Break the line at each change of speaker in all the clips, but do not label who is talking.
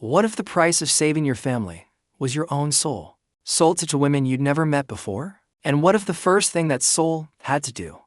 What if the price of saving your family was your own soul, sold to women you'd never met before? And what if the first thing that soul had to do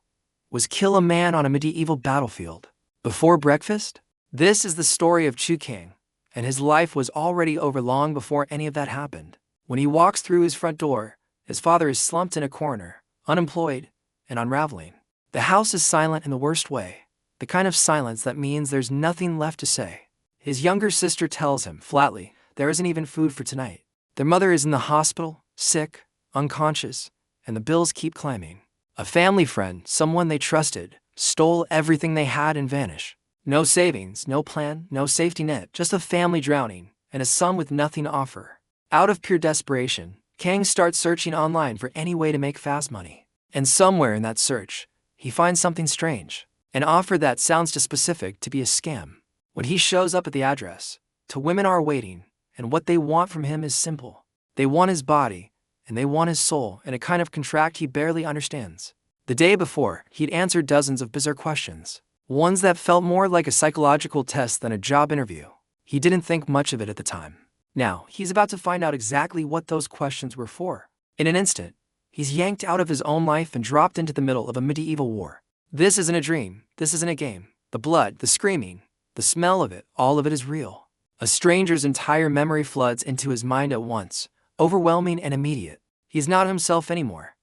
was kill a man on a medieval battlefield before breakfast? This is the story of Chu Kang, and his life was already over long before any of that happened. When he walks through his front door, his father is slumped in a corner, unemployed and unraveling. The house is silent in the worst way, the kind of silence that means there's nothing left to say. His younger sister tells him flatly there isn't even food for tonight. Their mother is in the hospital, sick, unconscious, and the bills keep climbing. A family friend, someone they trusted, stole everything they had and vanished. No savings, no plan, no safety net, just a family drowning, and a son with nothing to offer. Out of pure desperation, Kang starts searching online for any way to make fast money. And somewhere in that search, he finds something strange, an offer that sounds too specific to be a scam. When he shows up at the address, two women are waiting, and what they want from him is simple. They want his body, and they want his soul in a kind of contract he barely understands. The day before, he'd answered dozens of bizarre questions, ones that felt more like a psychological test than a job interview. He didn't think much of it at the time. Now, he's about to find out exactly what those questions were for. In an instant, he's yanked out of his own life and dropped into the middle of a medieval war. This isn't a dream, this isn't a game. The blood, the screaming, the smell of it, all of it is real. A stranger's entire memory floods into his mind at once, overwhelming and immediate. He's not himself anymore.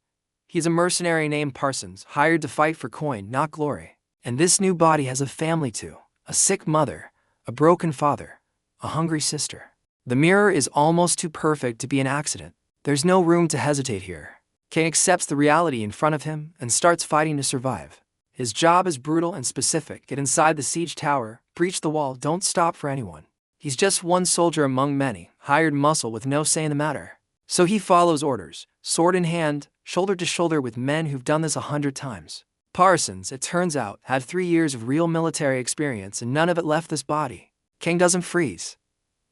He's a mercenary named Parsons, hired to fight for coin, not glory. And this new body has a family too, a sick mother, a broken father, a hungry sister. The mirror is almost too perfect to be an accident. There's no room to hesitate here. Kang accepts the reality in front of him and starts fighting to survive. His job is brutal and specific. Get inside the siege tower, breach the wall, don't stop for anyone. He's just one soldier among many, hired muscle with no say in the matter. So he follows orders, sword in hand, shoulder to shoulder with men who've done this 100 times. Parsons, it turns out, had 3 years of real military experience and none of it left this body. Kang doesn't freeze.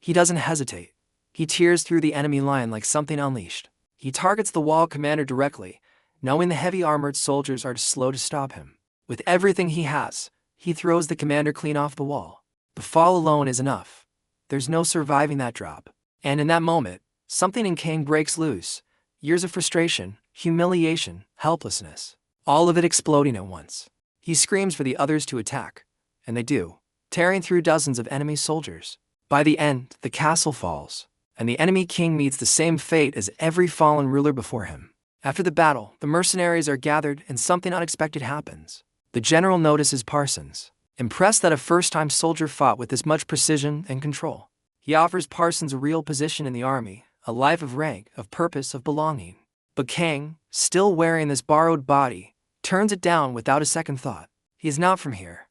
He doesn't hesitate. He tears through the enemy line like something unleashed. He targets the wall commander directly, knowing the heavy armored soldiers are slow to stop him. With everything he has, he throws the commander clean off the wall. The fall alone is enough. There's no surviving that drop. And in that moment, something in Kang breaks loose. Years of frustration, humiliation, helplessness. All of it exploding at once. He screams for the others to attack, and they do, tearing through dozens of enemy soldiers. By the end, the castle falls, and the enemy king meets the same fate as every fallen ruler before him. After the battle, the mercenaries are gathered and something unexpected happens. The general notices Parsons, impressed that a first-time soldier fought with this much precision and control. He offers Parsons a real position in the army, a life of rank, of purpose, of belonging. But Kang, still wearing this borrowed body, turns it down without a second thought. He is not from here.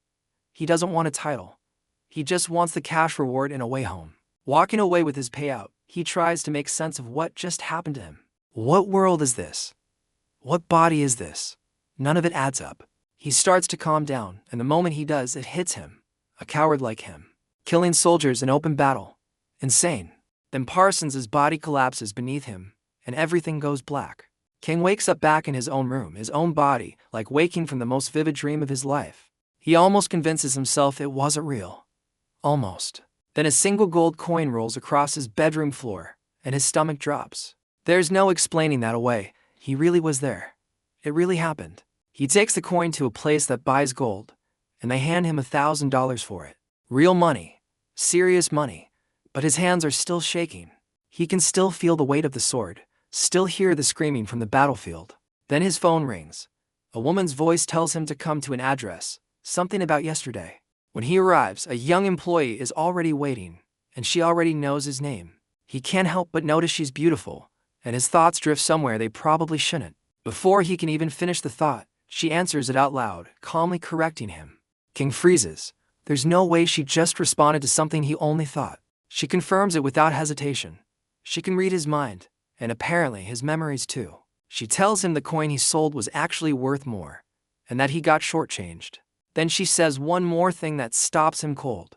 He doesn't want a title. He just wants the cash reward and a way home. Walking away with his payout, he tries to make sense of what just happened to him. What world is this? What body is this? None of it adds up. He starts to calm down, and the moment he does, it hits him. A coward like him. Killing soldiers in open battle. Insane. Then Parsons' body collapses beneath him, and everything goes black. Kang wakes up back in his own room, his own body, like waking from the most vivid dream of his life. He almost convinces himself it wasn't real. Almost. Then a single gold coin rolls across his bedroom floor, and his stomach drops. There's no explaining that away. He really was there. It really happened. He takes the coin to a place that buys gold, and they hand him $1,000 for it. Real money. Serious money. But his hands are still shaking. He can still feel the weight of the sword, still hear the screaming from the battlefield. Then his phone rings. A woman's voice tells him to come to an address, something about yesterday. When he arrives, a young employee is already waiting, and she already knows his name. He can't help but notice she's beautiful, and his thoughts drift somewhere they probably shouldn't. Before he can even finish the thought, she answers it out loud, calmly correcting him. Kang freezes. There's no way she just responded to something he only thought. She confirms it without hesitation. She can read his mind, and apparently his memories too. She tells him the coin he sold was actually worth more, and that he got shortchanged. Then she says one more thing that stops him cold.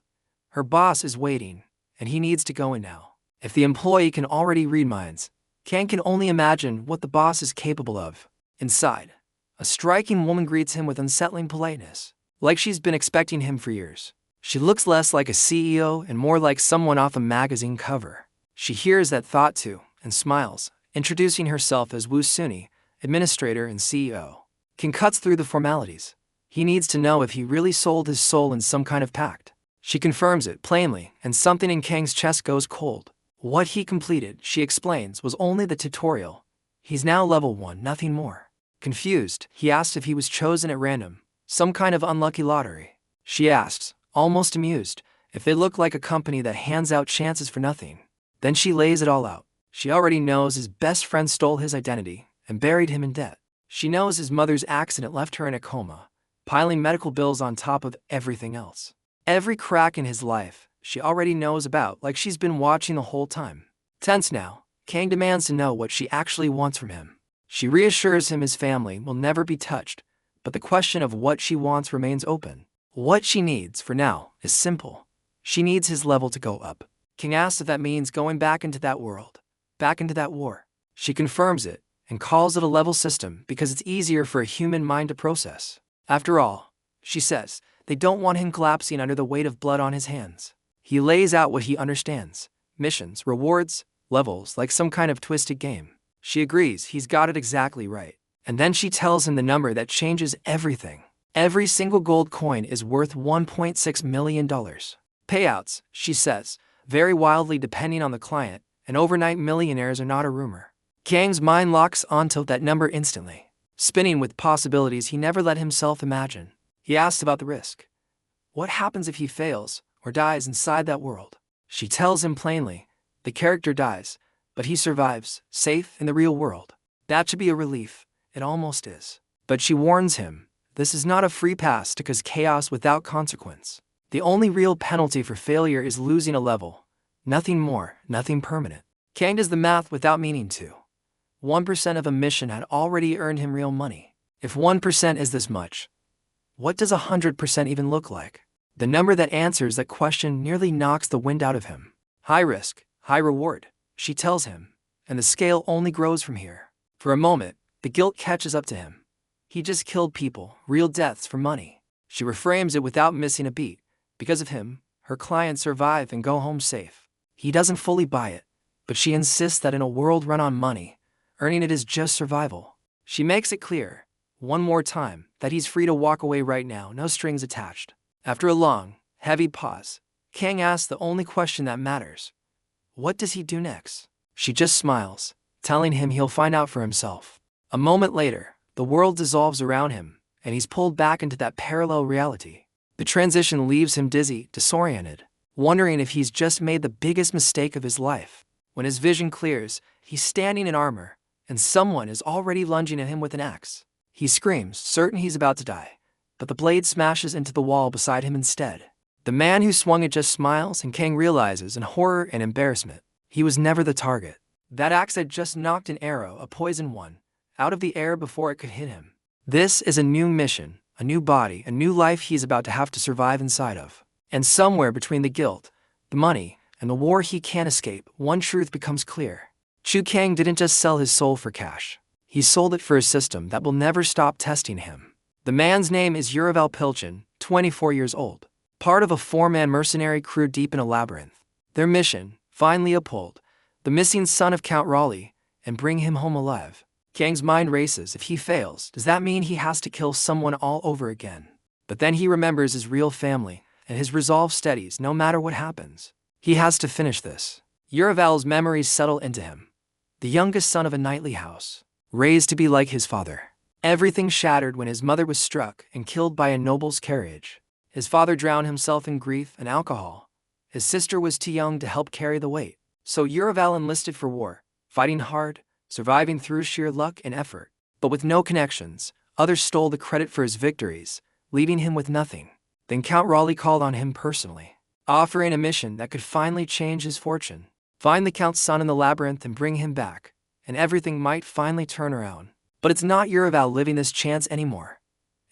Her boss is waiting, and he needs to go in now. If the employee can already read minds, Kang can only imagine what the boss is capable of. Inside, a striking woman greets him with unsettling politeness, like she's been expecting him for years. She looks less like a CEO and more like someone off a magazine cover. She hears that thought too, and smiles, introducing herself as Woo Suni, administrator and CEO. King cuts through the formalities. He needs to know if he really sold his soul in some kind of pact. She confirms it plainly, and something in Kang's chest goes cold. What he completed, she explains, was only the tutorial. He's now level 1, nothing more. Confused, he asks if he was chosen at random, some kind of unlucky lottery. She asks, almost amused, if they look like a company that hands out chances for nothing. Then she lays it all out. She already knows his best friend stole his identity and buried him in debt. She knows his mother's accident left her in a coma, piling medical bills on top of everything else. Every crack in his life, she already knows about, like she's been watching the whole time. Tense now, Kang demands to know what she actually wants from him. She reassures him his family will never be touched, but the question of what she wants remains open. What she needs, for now, is simple. She needs his level to go up. King asks if that means going back into that world, back into that war. She confirms it, and calls it a level system because it's easier for a human mind to process. After all, she says, they don't want him collapsing under the weight of blood on his hands. He lays out what he understands. Missions, rewards, levels, like some kind of twisted game. She agrees he's got it exactly right. And then she tells him the number that changes everything. Every single gold coin is worth $1.6 million. Payouts, she says, vary wildly depending on the client, and overnight millionaires are not a rumor. Kang's mind locks onto that number instantly, spinning with possibilities he never let himself imagine. He asks about the risk. What happens if he fails or dies inside that world? She tells him plainly, the character dies, but he survives, safe in the real world. That should be a relief. It almost is. But she warns him, this is not a free pass to cause chaos without consequence. The only real penalty for failure is losing a level. Nothing more, nothing permanent. Kang does the math without meaning to. 1% of a mission had already earned him real money. If 1% is this much, what does 100% even look like? The number that answers that question nearly knocks the wind out of him. High risk, high reward, she tells him, and the scale only grows from here. For a moment, the guilt catches up to him. He just killed people, real deaths for money. She reframes it without missing a beat. Because of him, her clients survive and go home safe. He doesn't fully buy it, but she insists that in a world run on money, earning it is just survival. She makes it clear, one more time, that he's free to walk away right now, no strings attached. After a long, heavy pause, Kang asks the only question that matters. What does he do next? She just smiles, telling him he'll find out for himself. A moment later, the world dissolves around him, and he's pulled back into that parallel reality. The transition leaves him dizzy, disoriented, wondering if he's just made the biggest mistake of his life. When his vision clears, he's standing in armor, and someone is already lunging at him with an axe. He screams, certain he's about to die, but the blade smashes into the wall beside him instead. The man who swung it just smiles, and Kang realizes in horror and embarrassment, he was never the target. That axe had just knocked an arrow, a poison one, out of the air before it could hit him. This is a new mission, a new body, a new life he's about to have to survive inside of. And somewhere between the guilt, the money, and the war he can't escape, one truth becomes clear. Chu Kang didn't just sell his soul for cash. He sold it for a system that will never stop testing him. The man's name is Uravel Pilchin, 24 years old, part of a 4-man mercenary crew deep in a labyrinth. Their mission, find Leopold, the missing son of Count Raleigh, and bring him home alive. Kang's mind races. If he fails, does that mean he has to kill someone all over again? But then he remembers his real family, and his resolve steadies no matter what happens. He has to finish this. Uravel's memories settle into him. The youngest son of a knightly house, raised to be like his father. Everything shattered when his mother was struck and killed by a noble's carriage. His father drowned himself in grief and alcohol. His sister was too young to help carry the weight. So Uravel enlisted for war, fighting hard, surviving through sheer luck and effort. But with no connections, others stole the credit for his victories, leaving him with nothing. Then Count Raleigh called on him personally, offering a mission that could finally change his fortune. Find the Count's son in the labyrinth and bring him back, and everything might finally turn around. But it's not Uravel living this chance anymore.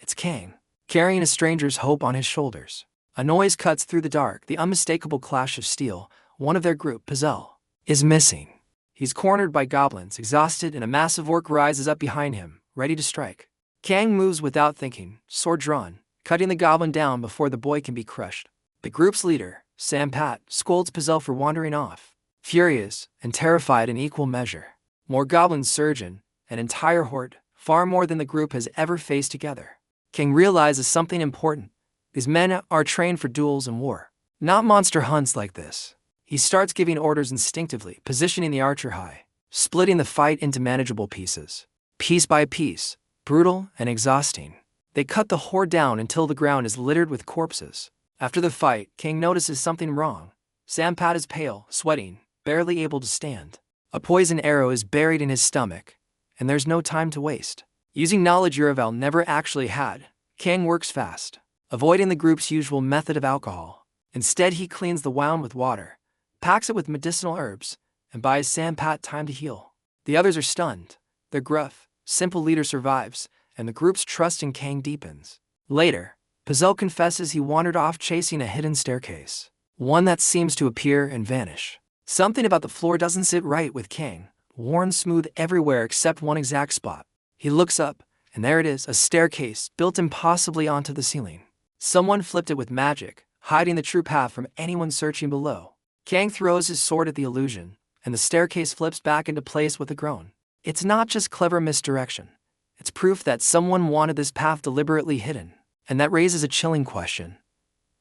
It's Kang, carrying a stranger's hope on his shoulders. A noise cuts through the dark, the unmistakable clash of steel. One of their group, Pizel, is missing. He's cornered by goblins, exhausted, and a massive orc rises up behind him, ready to strike. Kang moves without thinking, sword drawn, cutting the goblin down before the boy can be crushed. The group's leader, Sampat, scolds Pazel for wandering off, furious and terrified in equal measure. More goblins surge in, an entire horde, far more than the group has ever faced together. King realizes something important. These men are trained for duels and war, not monster hunts like this. He starts giving orders instinctively, positioning the archer high, splitting the fight into manageable pieces. Piece by piece, brutal and exhausting, they cut the horde down until the ground is littered with corpses. After the fight, King notices something wrong. Sampat is pale, sweating, barely able to stand. A poison arrow is buried in his stomach, and there's no time to waste. Using knowledge Uravel never actually had, King works fast, avoiding the group's usual method of alcohol. Instead, he cleans the wound with water, packs it with medicinal herbs, and buys Sampat time to heal. The others are stunned. Their gruff, simple leader survives, and the group's trust in Kang deepens. Later, Pazel confesses he wandered off chasing a hidden staircase, one that seems to appear and vanish. Something about the floor doesn't sit right with Kang, worn smooth everywhere except one exact spot. He looks up, and there it is, a staircase built impossibly onto the ceiling. Someone flipped it with magic, hiding the true path from anyone searching below. Kang throws his sword at the illusion, and the staircase flips back into place with a groan. It's not just clever misdirection. It's proof that someone wanted this path deliberately hidden. And that raises a chilling question.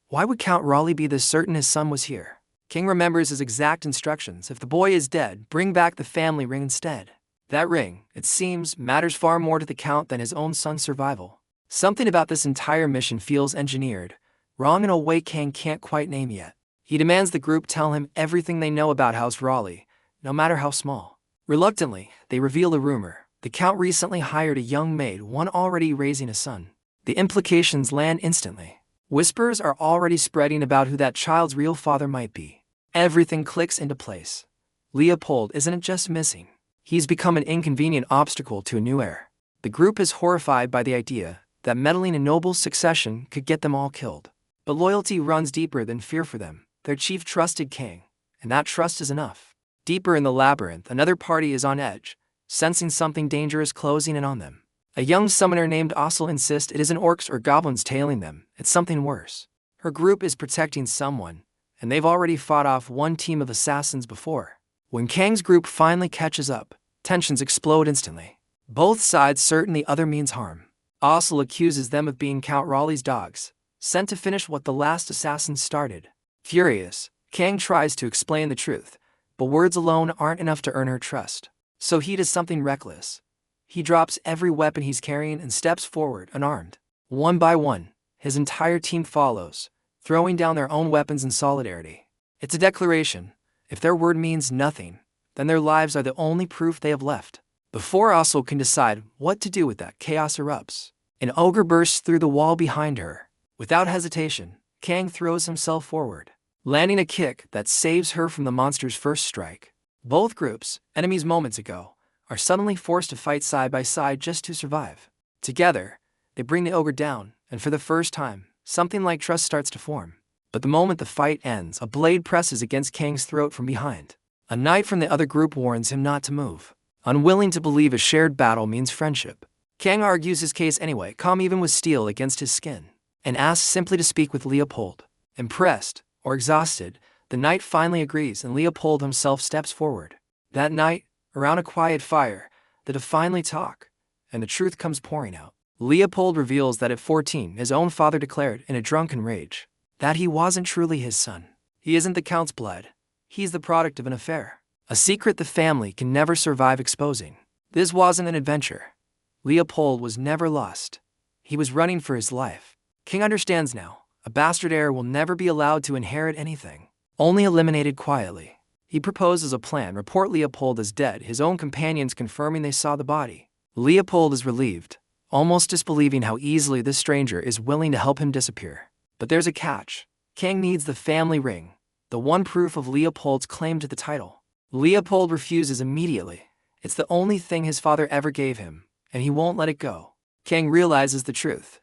Why would Count Raleigh be this certain his son was here? King remembers his exact instructions. If the boy is dead, bring back the family ring instead. That ring, it seems, matters far more to the Count than his own son's survival. Something about this entire mission feels engineered, wrong in a way King can't quite name yet. He demands the group tell him everything they know about House Raleigh, no matter how small. Reluctantly, they reveal a rumor. The Count recently hired a young maid, one already raising a son. The implications land instantly. Whispers are already spreading about who that child's real father might be. Everything clicks into place. Leopold isn't just missing. He's become an inconvenient obstacle to a new heir. The group is horrified by the idea that meddling in Noble's succession could get them all killed. But loyalty runs deeper than fear for them. Their chief trusted King, and that trust is enough. Deeper in the labyrinth, another party is on edge, sensing something dangerous closing in on them. A young summoner named Ossel insists it isn't orcs or goblins tailing them, it's something worse. Her group is protecting someone, and they've already fought off one team of assassins before. When Kang's group finally catches up, tensions explode instantly. Both sides certain the other means harm. Ossel accuses them of being Count Raleigh's dogs, sent to finish what the last assassin started. Furious, Kang tries to explain the truth, but words alone aren't enough to earn her trust. So he does something reckless. He drops every weapon he's carrying and steps forward, unarmed. One by one, his entire team follows, throwing down their own weapons in solidarity. It's a declaration. If their word means nothing, then their lives are the only proof they have left. Before Ossel can decide what to do with that, chaos erupts. An ogre bursts through the wall behind her. Without hesitation, Kang throws himself forward, landing a kick that saves her from the monster's first strike. Both groups, enemies moments ago, are suddenly forced to fight side by side just to survive. Together, they bring the ogre down, and for the first time, something like trust starts to form. But the moment the fight ends, a blade presses against Kang's throat from behind. A knight from the other group warns him not to move, unwilling to believe a shared battle means friendship. Kang argues his case anyway, calm even with steel against his skin, and asks simply to speak with Leopold. Impressed, or exhausted, the knight finally agrees and Leopold himself steps forward. That night, around a quiet fire, they finally talk, and the truth comes pouring out. Leopold reveals that at 14, his own father declared in a drunken rage that he wasn't truly his son. He isn't the Count's blood. He's the product of an affair, a secret the family can never survive exposing. This wasn't an adventure. Leopold was never lost. He was running for his life. King understands now. A bastard heir will never be allowed to inherit anything, only eliminated quietly. He proposes a plan, report Leopold as dead, his own companions confirming they saw the body. Leopold is relieved, almost disbelieving how easily this stranger is willing to help him disappear. But there's a catch. Kang needs the family ring, the one proof of Leopold's claim to the title. Leopold refuses immediately. It's the only thing his father ever gave him, and he won't let it go. Kang realizes the truth.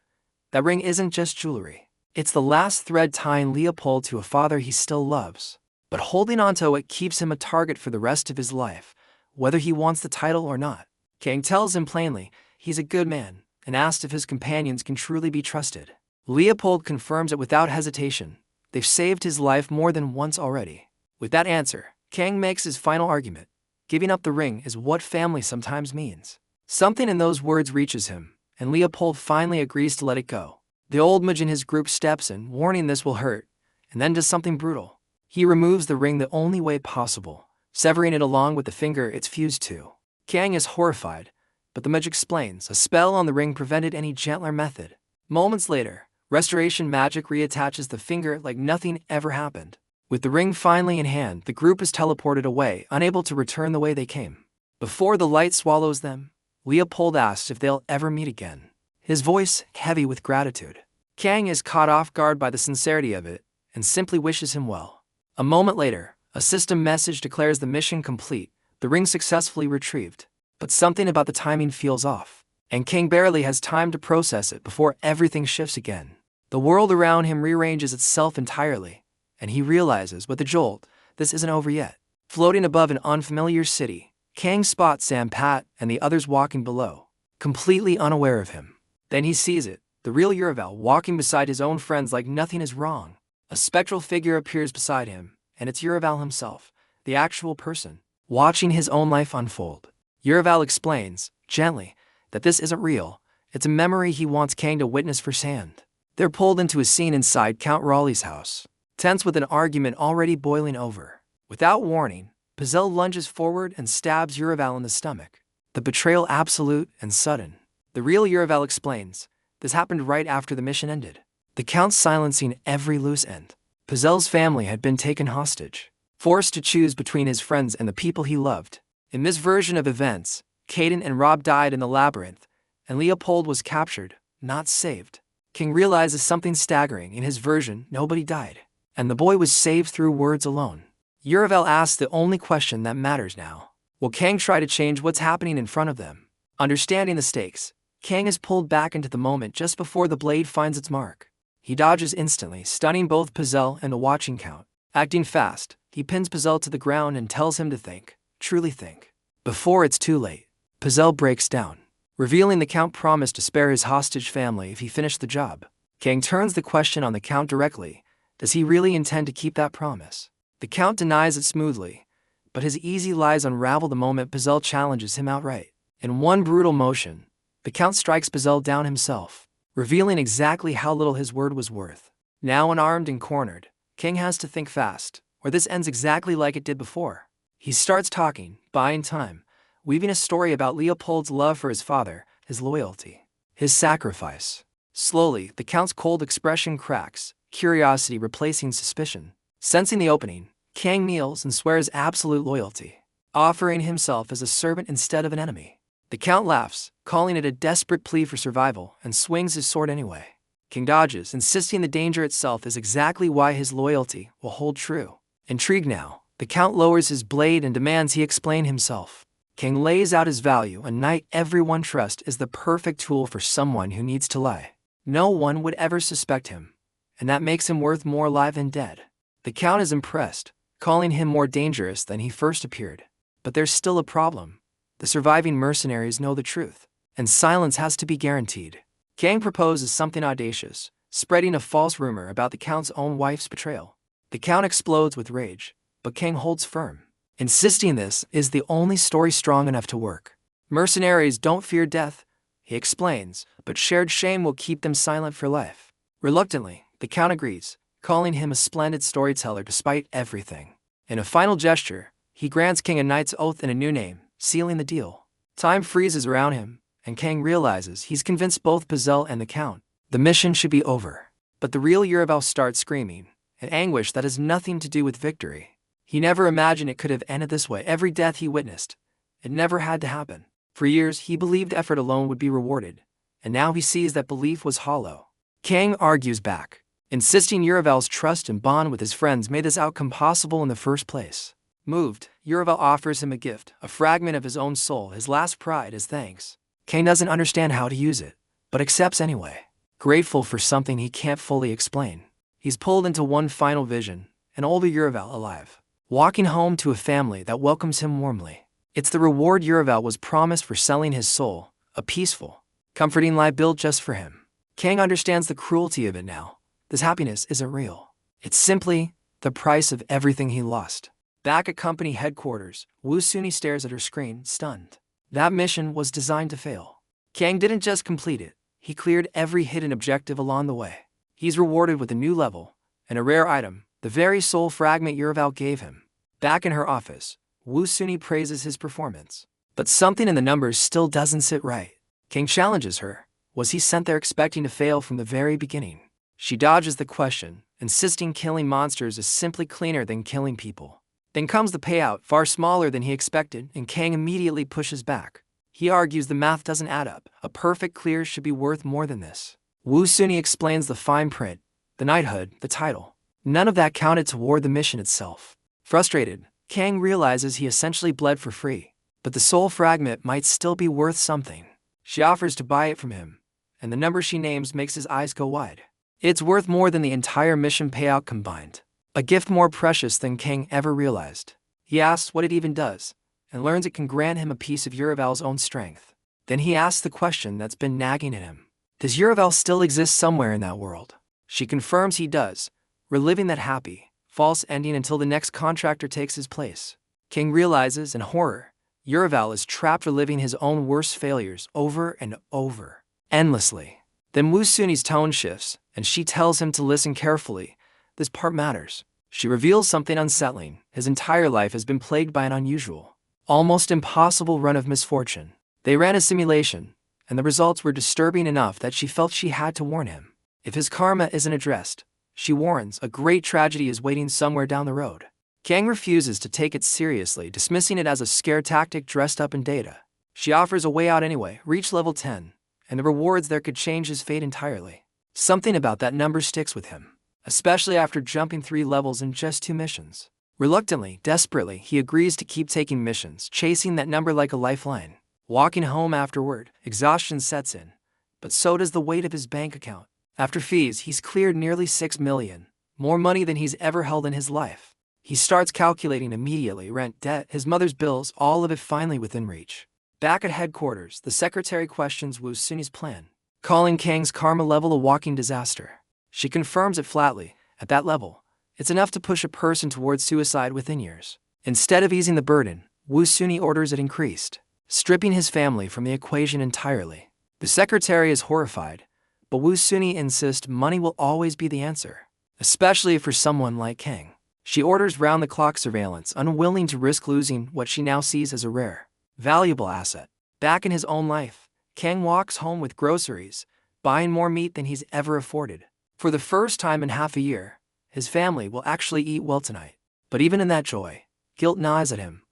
That ring isn't just jewelry. It's the last thread tying Leopold to a father he still loves. But holding onto it keeps him a target for the rest of his life, whether he wants the title or not. Kang tells him plainly he's a good man and asks if his companions can truly be trusted. Leopold confirms it without hesitation. They've saved his life more than once already. With that answer, Kang makes his final argument. Giving up the ring is what family sometimes means. Something in those words reaches him, and Leopold finally agrees to let it go. The old mage in his group steps in, warning this will hurt, and then does something brutal. He removes the ring the only way possible, severing it along with the finger it's fused to. Kang is horrified, but the mage explains a spell on the ring prevented any gentler method. Moments later, restoration magic reattaches the finger like nothing ever happened. With the ring finally in hand, the group is teleported away, unable to return the way they came. Before the light swallows them, Leopold asks if they'll ever meet again, his voice heavy with gratitude. Kang is caught off guard by the sincerity of it and simply wishes him well. A moment later, a system message declares the mission complete, the ring successfully retrieved. But something about the timing feels off, and Kang barely has time to process it before everything shifts again. The world around him rearranges itself entirely, and he realizes with a jolt, this isn't over yet. Floating above an unfamiliar city, Kang spots Sam Pat and the others walking below, completely unaware of him. Then he sees it, the real Uravel walking beside his own friends like nothing is wrong. A spectral figure appears beside him, and it's Uravel himself, the actual person, watching his own life unfold. Uravel explains, gently, that this isn't real, it's a memory he wants Kang to witness firsthand. They're pulled into a scene inside Count Raleigh's house, tense with an argument already boiling over. Without warning, Pazel lunges forward and stabs Uravel in the stomach. The betrayal absolute and sudden. The real Uravel explains, this happened right after the mission ended. The Count silencing every loose end. Pazel's family had been taken hostage, forced to choose between his friends and the people he loved. In this version of events, Caden and Rob died in the labyrinth, and Leopold was captured, not saved. King realizes something staggering. In his version, nobody died, and the boy was saved through words alone. Uravel asks the only question that matters now. Will Kang try to change what's happening in front of them? Understanding the stakes, Kang is pulled back into the moment just before the blade finds its mark. He dodges instantly, stunning both Pazel and the watching Count. Acting fast, he pins Pazel to the ground and tells him to think. Truly think. Before it's too late, Pazel breaks down, revealing the Count promised to spare his hostage family if he finished the job. Kang turns the question on the Count directly. Does he really intend to keep that promise? The Count denies it smoothly, but his easy lies unravel the moment Pazel challenges him outright. In one brutal motion, the Count strikes Pazel down himself, revealing exactly how little his word was worth. Now unarmed and cornered, Kang has to think fast, or this ends exactly like it did before. He starts talking, buying time, weaving a story about Leopold's love for his father, his loyalty, his sacrifice. Slowly, the Count's cold expression cracks, curiosity replacing suspicion. Sensing the opening, Kang kneels and swears absolute loyalty, offering himself as a servant instead of an enemy. The Count laughs, calling it a desperate plea for survival, and swings his sword anyway. Kang dodges, insisting the danger itself is exactly why his loyalty will hold true. Intrigued now, the Count lowers his blade and demands he explain himself. Kang lays out his value: a knight everyone trusts is the perfect tool for someone who needs to lie. No one would ever suspect him, and that makes him worth more alive than dead. The Count is impressed, calling him more dangerous than he first appeared. But there's still a problem. The surviving mercenaries know the truth, and silence has to be guaranteed. Kang proposes something audacious, spreading a false rumor about the Count's own wife's betrayal. The Count explodes with rage, but Kang holds firm, insisting this is the only story strong enough to work. Mercenaries don't fear death, he explains, but shared shame will keep them silent for life. Reluctantly, the Count agrees, calling him a splendid storyteller despite everything. In a final gesture, he grants Kang a knight's oath and a new name, sealing the deal. Time freezes around him, and Kang realizes he's convinced both Pazel and the Count. The mission should be over. But the real Uravel starts screaming, in anguish that has nothing to do with victory. He never imagined it could have ended this way. Every death he witnessed, it never had to happen. For years, he believed effort alone would be rewarded, and now he sees that belief was hollow. Kang argues back, insisting Uravel's trust and bond with his friends made this outcome possible in the first place. Moved, Uravel offers him a gift, a fragment of his own soul, his last pride, as thanks. Kang doesn't understand how to use it, but accepts anyway, grateful for something he can't fully explain. He's pulled into one final vision, an older Uravel alive, walking home to a family that welcomes him warmly. It's the reward Uravel was promised for selling his soul, a peaceful, comforting lie built just for him. Kang understands the cruelty of it now. This happiness isn't real. It's simply the price of everything he lost. Back at company headquarters, Woo Suni stares at her screen, stunned. That mission was designed to fail. Kang didn't just complete it, he cleared every hidden objective along the way. He's rewarded with a new level, and a rare item, the very soul fragment Uraval gave him. Back in her office, Woo Suni praises his performance. But something in the numbers still doesn't sit right. Kang challenges her. Was he sent there expecting to fail from the very beginning? She dodges the question, insisting killing monsters is simply cleaner than killing people. Then comes the payout, far smaller than he expected, and Kang immediately pushes back. He argues the math doesn't add up. A perfect clear should be worth more than this. Woo Suni explains the fine print, the knighthood, the title. None of that counted toward the mission itself. Frustrated, Kang realizes he essentially bled for free. But the soul fragment might still be worth something. She offers to buy it from him, and the number she names makes his eyes go wide. It's worth more than the entire mission payout combined. A gift more precious than Kang ever realized. He asks what it even does, and learns it can grant him a piece of Uraval's own strength. Then he asks the question that's been nagging at him. Does Uraval still exist somewhere in that world? She confirms he does, reliving that happy, false ending until the next contractor takes his place. Kang realizes, in horror, Uraval is trapped reliving his own worst failures over and over, endlessly. Then Woo Suni's tone shifts, and she tells him to listen carefully. This part matters. She reveals something unsettling. His entire life has been plagued by an unusual, almost impossible run of misfortune. They ran a simulation, and the results were disturbing enough that she felt she had to warn him. If his karma isn't addressed, she warns, a great tragedy is waiting somewhere down the road. Kang refuses to take it seriously, dismissing it as a scare tactic dressed up in data. She offers a way out anyway, reach level 10, and the rewards there could change his fate entirely. Something about that number sticks with him, especially after jumping 3 levels in just 2 missions. Reluctantly, desperately, he agrees to keep taking missions, chasing that number like a lifeline. Walking home afterward, exhaustion sets in, but so does the weight of his bank account. After fees, he's cleared nearly 6 million, more money than he's ever held in his life. He starts calculating immediately: rent, debt, his mother's bills, all of it finally within reach. Back at headquarters, the secretary questions Woo Suni's plan, calling Kang's karma level a walking disaster. She confirms it flatly. At that level, it's enough to push a person towards suicide within years. Instead of easing the burden, Woo Suni orders it increased, stripping his family from the equation entirely. The secretary is horrified, but Woo Suni insists money will always be the answer, especially for someone like Kang. She orders round-the-clock surveillance, unwilling to risk losing what she now sees as a rare, valuable asset. Back in his own life, Kang walks home with groceries, buying more meat than he's ever afforded. For the first time in half a year, his family will actually eat well tonight. But even in that joy, guilt gnaws at him,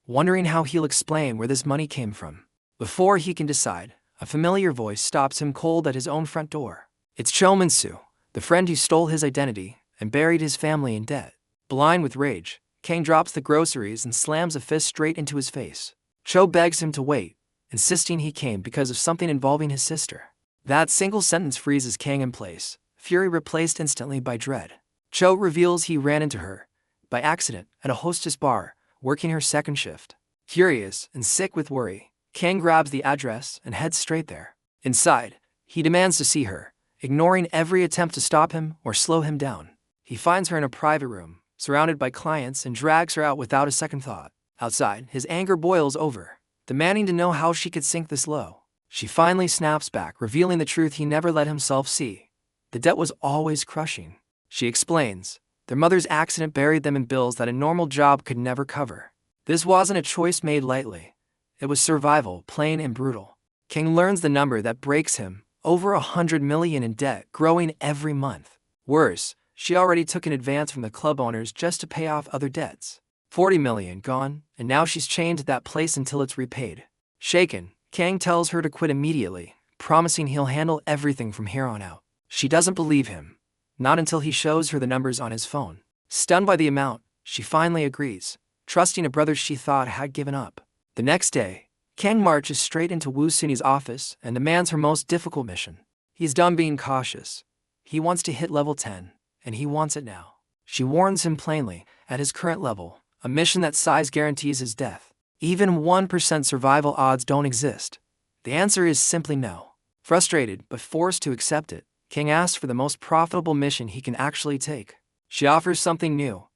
wondering how he'll explain where this money came from. Before he can decide, a familiar voice stops him cold at his own front door. It's Cho Min-soo, the friend who stole his identity and buried his family in debt. Blind with rage, Kang drops the groceries and slams a fist straight into his face. Cho begs him to wait, insisting he came because of something involving his sister. That single sentence freezes Kang in place, fury replaced instantly by dread. Cho reveals he ran into her, by accident, at a hostess bar, working her second shift. Furious and sick with worry, Kang grabs the address and heads straight there. Inside, he demands to see her, ignoring every attempt to stop him or slow him down. He finds her in a private room, surrounded by clients, and drags her out without a second thought. Outside, his anger boils over, demanding to know how she could sink this low. She finally snaps back, revealing the truth he never let himself see. The debt was always crushing. She explains, their mother's accident buried them in bills that a normal job could never cover. This wasn't a choice made lightly. It was survival, plain and brutal. Kang learns the number that breaks him, over 100 million in debt, growing every month. Worse, she already took an advance from the club owners just to pay off other debts. 40 million gone, and now she's chained to that place until it's repaid. Shaken, Kang tells her to quit immediately, promising he'll handle everything from here on out. She doesn't believe him, not until he shows her the numbers on his phone. Stunned by the amount, she finally agrees, trusting a brother she thought had given up. The next day, Kang marches straight into Woo Suni's office and demands her most difficult mission. He's done being cautious. He wants to hit level 10. And he wants it now. She warns him plainly, at his current level, a mission that size guarantees his death. Even 1% survival odds don't exist. The answer is simply no. Frustrated but forced to accept it, Kang asks for the most profitable mission he can actually take. She offers something new.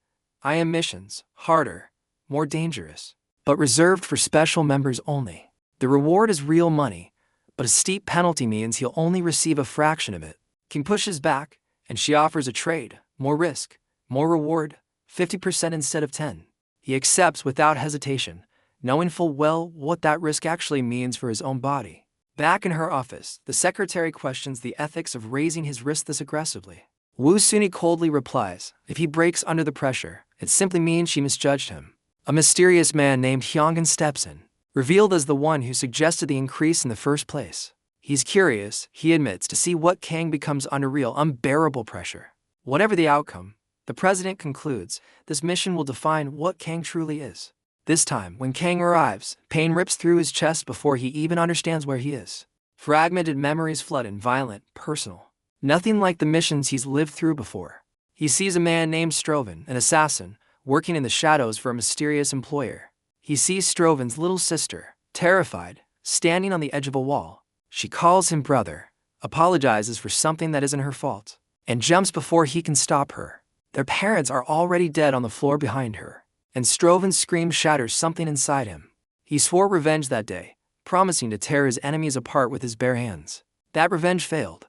IM missions, harder, more dangerous, but reserved for special members only. The reward is real money, but a steep penalty means he'll only receive a fraction of it. King pushes back, and she offers a trade, more risk, more reward, 50% instead of 10. He accepts without hesitation, knowing full well what that risk actually means for his own body. Back in her office, the secretary questions the ethics of raising his wrist this aggressively. Wu Suni coldly replies, if he breaks under the pressure, it simply means she misjudged him. A mysterious man named Hyungan steps in, revealed as the one who suggested the increase in the first place. He's curious, he admits, to see what Kang becomes under real, unbearable pressure. Whatever the outcome, the president concludes, this mission will define what Kang truly is. This time, when Kang arrives, pain rips through his chest before he even understands where he is. Fragmented memories flood in, violent, personal. Nothing like the missions he's lived through before. He sees a man named Stroven, an assassin, working in the shadows for a mysterious employer. He sees Stroven's little sister, terrified, standing on the edge of a wall. She calls him brother, apologizes for something that isn't her fault, and jumps before he can stop her. Their parents are already dead on the floor behind her, and Stroven's scream shatters something inside him. He swore revenge that day, promising to tear his enemies apart with his bare hands. That revenge failed,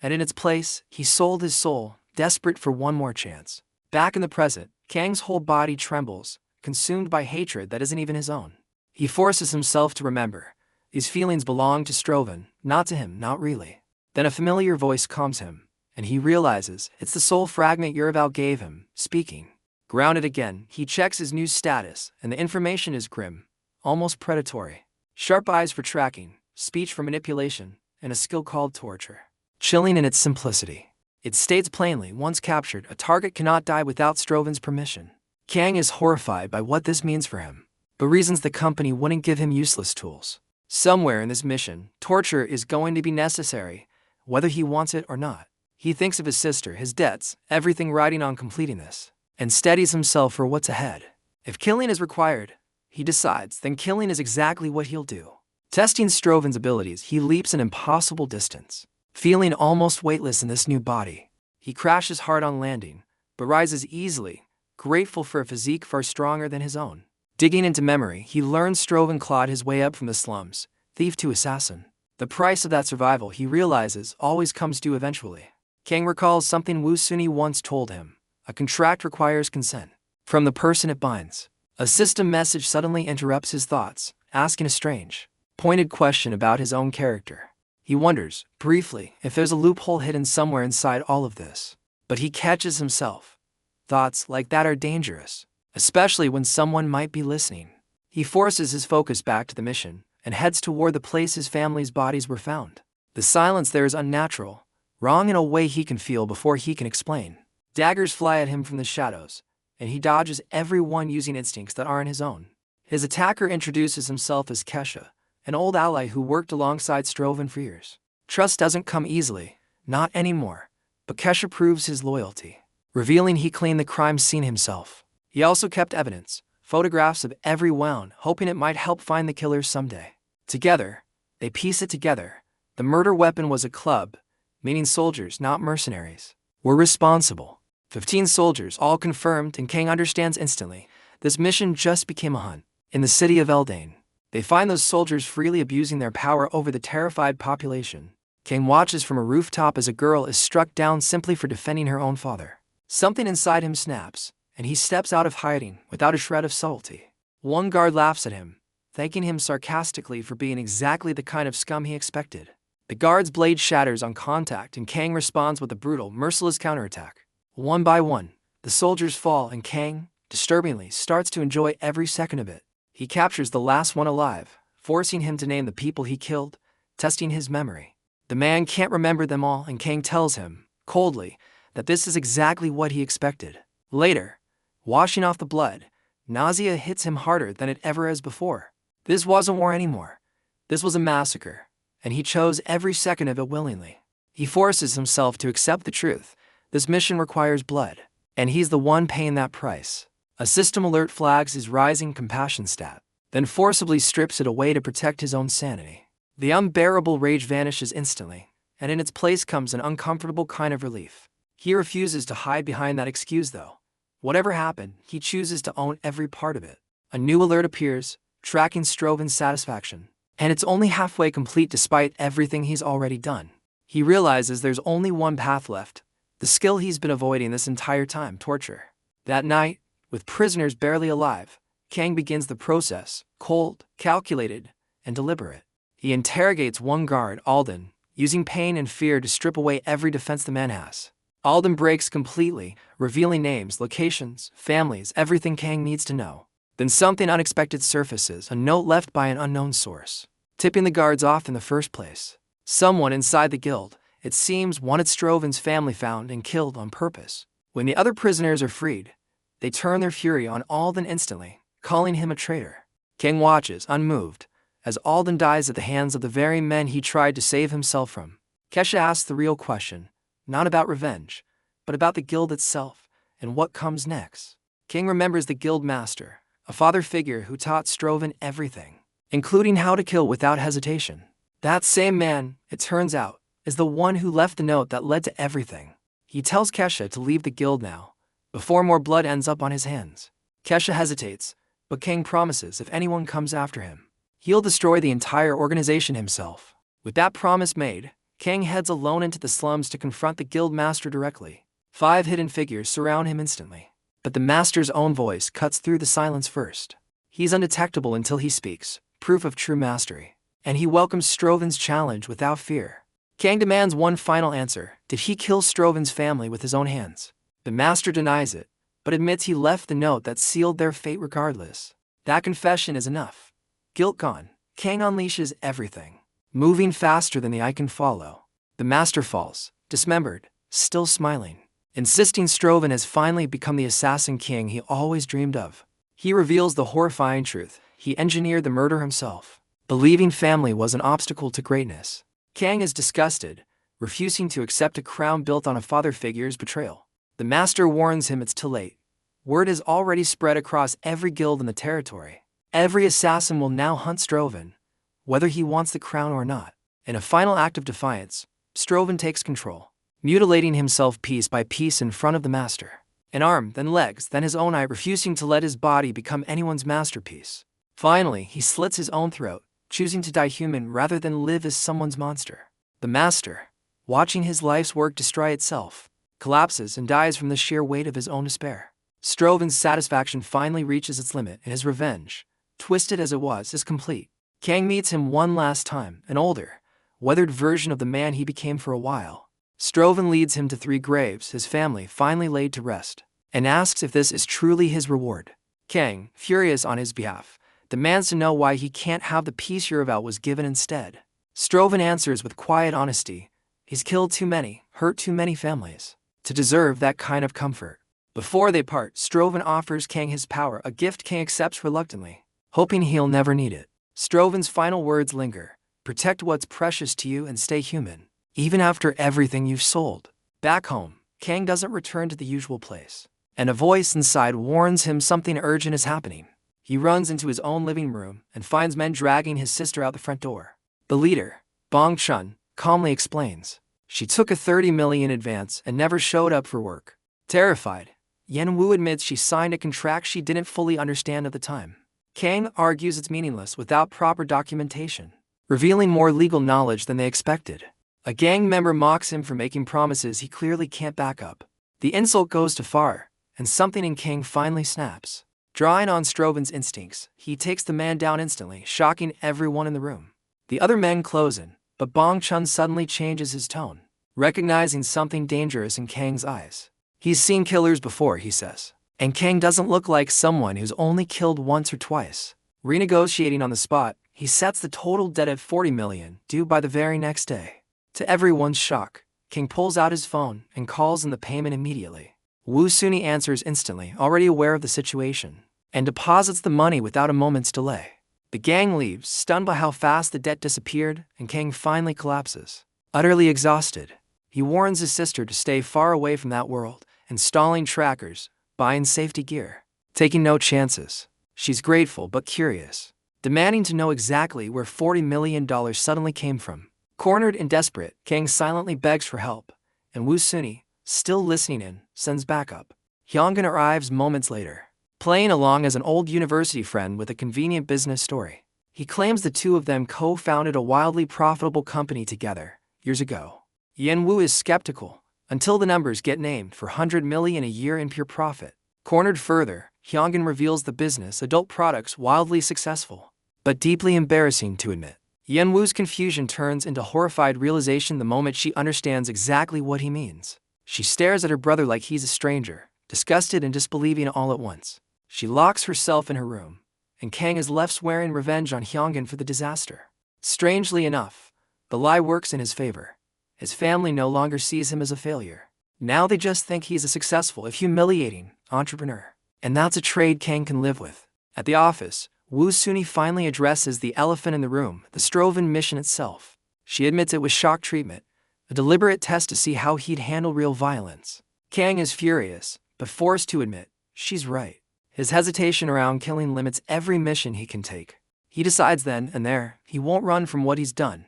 and in its place, he sold his soul, desperate for one more chance. Back in the present, Kang's whole body trembles, consumed by hatred that isn't even his own. He forces himself to remember. These feelings belong to Stroven, not to him, not really. Then a familiar voice calms him, and he realizes it's the soul fragment Yuraval gave him, speaking. Grounded again, he checks his news status, and the information is grim, almost predatory. Sharp eyes for tracking, speech for manipulation, and a skill called torture. Chilling in its simplicity. It states plainly, once captured, a target cannot die without Stroven's permission. Kang is horrified by what this means for him, but reasons the company wouldn't give him useless tools. Somewhere in this mission, torture is going to be necessary, whether he wants it or not. He thinks of his sister, his debts, everything riding on completing this, and steadies himself for what's ahead. If killing is required, he decides, then killing is exactly what he'll do. Testing Stroven's abilities, he leaps an impossible distance. Feeling almost weightless in this new body, he crashes hard on landing, but rises easily, grateful for a physique far stronger than his own. Digging into memory, he learns Stroven clawed his way up from the slums, thief to assassin. The price of that survival, he realizes, always comes due eventually. Kang recalls something Wu Suni once told him. A contract requires consent from the person it binds. A system message suddenly interrupts his thoughts, asking a strange, pointed question about his own character. He wonders, briefly, if there's a loophole hidden somewhere inside all of this. But he catches himself. Thoughts like that are dangerous, especially when someone might be listening. He forces his focus back to the mission and heads toward the place his family's bodies were found. The silence there is unnatural, wrong in a way he can feel before he can explain. Daggers fly at him from the shadows, and he dodges every one using instincts that aren't his own. His attacker introduces himself as Kesha, an old ally who worked alongside Stroven for years. Trust doesn't come easily, not anymore, but Kesha proves his loyalty, revealing he cleaned the crime scene himself. He also kept evidence, photographs of every wound, hoping it might help find the killers someday. Together, they piece it together. The murder weapon was a club, meaning soldiers, not mercenaries, were responsible. 15 soldiers, all confirmed, and Kang understands instantly. This mission just became a hunt. In the city of Eldane, they find those soldiers freely abusing their power over the terrified population. Kang watches from a rooftop as a girl is struck down simply for defending her own father. Something inside him snaps, and he steps out of hiding without a shred of subtlety. One guard laughs at him, thanking him sarcastically for being exactly the kind of scum he expected. The guard's blade shatters on contact, and Kang responds with a brutal, merciless counterattack. One by one, the soldiers fall, and Kang, disturbingly, starts to enjoy every second of it. He captures the last one alive, forcing him to name the people he killed, testing his memory. The man can't remember them all, and Kang tells him, coldly, that this is exactly what he expected. Later, washing off the blood, nausea hits him harder than it ever has before. This wasn't war anymore. This was a massacre, and he chose every second of it willingly. He forces himself to accept the truth. This mission requires blood, and he's the one paying that price. A system alert flags his rising compassion stat, then forcibly strips it away to protect his own sanity. The unbearable rage vanishes instantly, and in its place comes an uncomfortable kind of relief. He refuses to hide behind that excuse though. Whatever happened, he chooses to own every part of it. A new alert appears, tracking Stroven's satisfaction. And it's only halfway complete despite everything he's already done. He realizes there's only one path left, the skill he's been avoiding this entire time: torture. That night, with prisoners barely alive, Kang begins the process, cold, calculated, and deliberate. He interrogates one guard, Alden, using pain and fear to strip away every defense the man has. Alden breaks completely, revealing names, locations, families, everything Kang needs to know. Then something unexpected surfaces, a note left by an unknown source, tipping the guards off in the first place. Someone inside the guild, it seems, wanted Stroven's family found and killed on purpose. When the other prisoners are freed, they turn their fury on Alden instantly, calling him a traitor. Kang watches, unmoved, as Alden dies at the hands of the very men he tried to save himself from. Kesha asks the real question, not about revenge, but about the guild itself and what comes next. Kang remembers the guild master, a father figure who taught Stroven everything, including how to kill without hesitation. That same man, it turns out, is the one who left the note that led to everything. He tells Kesha to leave the guild now, before more blood ends up on his hands. Kesha hesitates, but Kang promises if anyone comes after him, he'll destroy the entire organization himself. With that promise made, Kang heads alone into the slums to confront the guild master directly. 5 hidden figures surround him instantly, but the master's own voice cuts through the silence first. He's undetectable until he speaks, proof of true mastery, and he welcomes Stroven's challenge without fear. Kang demands one final answer: did he kill Stroven's family with his own hands? The master denies it, but admits he left the note that sealed their fate regardless. That confession is enough. Guilt gone, Kang unleashes everything, moving faster than the eye can follow. The master falls, dismembered, still smiling, insisting Stroven has finally become the assassin king he always dreamed of. He reveals the horrifying truth: he engineered the murder himself, believing family was an obstacle to greatness. Kang is disgusted, refusing to accept a crown built on a father figure's betrayal. The master warns him it's too late. Word has already spread across every guild in the territory. Every assassin will now hunt Stroven, whether he wants the crown or not. In a final act of defiance, Stroven takes control, mutilating himself piece by piece in front of the master. An arm, then legs, then his own eye, refusing to let his body become anyone's masterpiece. Finally, he slits his own throat, choosing to die human rather than live as someone's monster. The master, watching his life's work destroy itself, collapses and dies from the sheer weight of his own despair. Stroven's satisfaction finally reaches its limit, and his revenge, twisted as it was, is complete. Kang meets him one last time, an older, weathered version of the man he became for a while. Stroven leads him to 3 graves, his family finally laid to rest, and asks if this is truly his reward. Kang, furious on his behalf, demands to know why he can't have the peace Yuravel was given instead. Stroven answers with quiet honesty: he's killed too many, hurt too many families, to deserve that kind of comfort. Before they part, Stroven offers Kang his power, a gift Kang accepts reluctantly, hoping he'll never need it. Stroven's final words linger: protect what's precious to you and stay human, even after everything you've sold. Back home, Kang doesn't return to the usual place, and a voice inside warns him something urgent is happening. He runs into his own living room and finds men dragging his sister out the front door. The leader, Bong Chun, calmly explains she took a 30 million advance and never showed up for work. Terrified, Yen Wu admits she signed a contract she didn't fully understand at the time. Kang argues it's meaningless without proper documentation, revealing more legal knowledge than they expected. A gang member mocks him for making promises he clearly can't back up. The insult goes too far, and something in Kang finally snaps. Drawing on Stroven's instincts, he takes the man down instantly, shocking everyone in the room. The other men close in, but Bong Chun suddenly changes his tone, recognizing something dangerous in Kang's eyes. He's seen killers before, he says, and Kang doesn't look like someone who's only killed once or twice. Renegotiating on the spot, he sets the total debt at 40 million, due by the very next day. To everyone's shock, Kang pulls out his phone and calls in the payment immediately. Wu Suni answers instantly, already aware of the situation, and deposits the money without a moment's delay. The gang leaves, stunned by how fast the debt disappeared, and Kang finally collapses. Utterly exhausted, he warns his sister to stay far away from that world, installing trackers, buying safety gear, taking no chances. She's grateful but curious, demanding to know exactly where $40 million suddenly came from. Cornered and desperate, Kang silently begs for help, and Wu Suni, still listening in, sends backup. Hyungan arrives moments later, playing along as an old university friend with a convenient business story. He claims the two of them co-founded a wildly profitable company together, years ago. Yenwoo is skeptical, until the numbers get named for 100 million a year in pure profit. Cornered further, Hyungan reveals the business adult products wildly successful, but deeply embarrassing to admit. Yenwoo's confusion turns into horrified realization the moment she understands exactly what he means. She stares at her brother like he's a stranger, disgusted and disbelieving all at once. She locks herself in her room, and Kang is left swearing revenge on Hyungan for the disaster. Strangely enough, the lie works in his favor. His family no longer sees him as a failure. Now they just think he's a successful, if humiliating, entrepreneur. And that's a trade Kang can live with. At the office, Woo Suni finally addresses the elephant in the room, the Stroven mission itself. She admits it was shock treatment, a deliberate test to see how he'd handle real violence. Kang is furious, but forced to admit, she's right. His hesitation around killing limits every mission he can take. He decides then and there, he won't run from what he's done,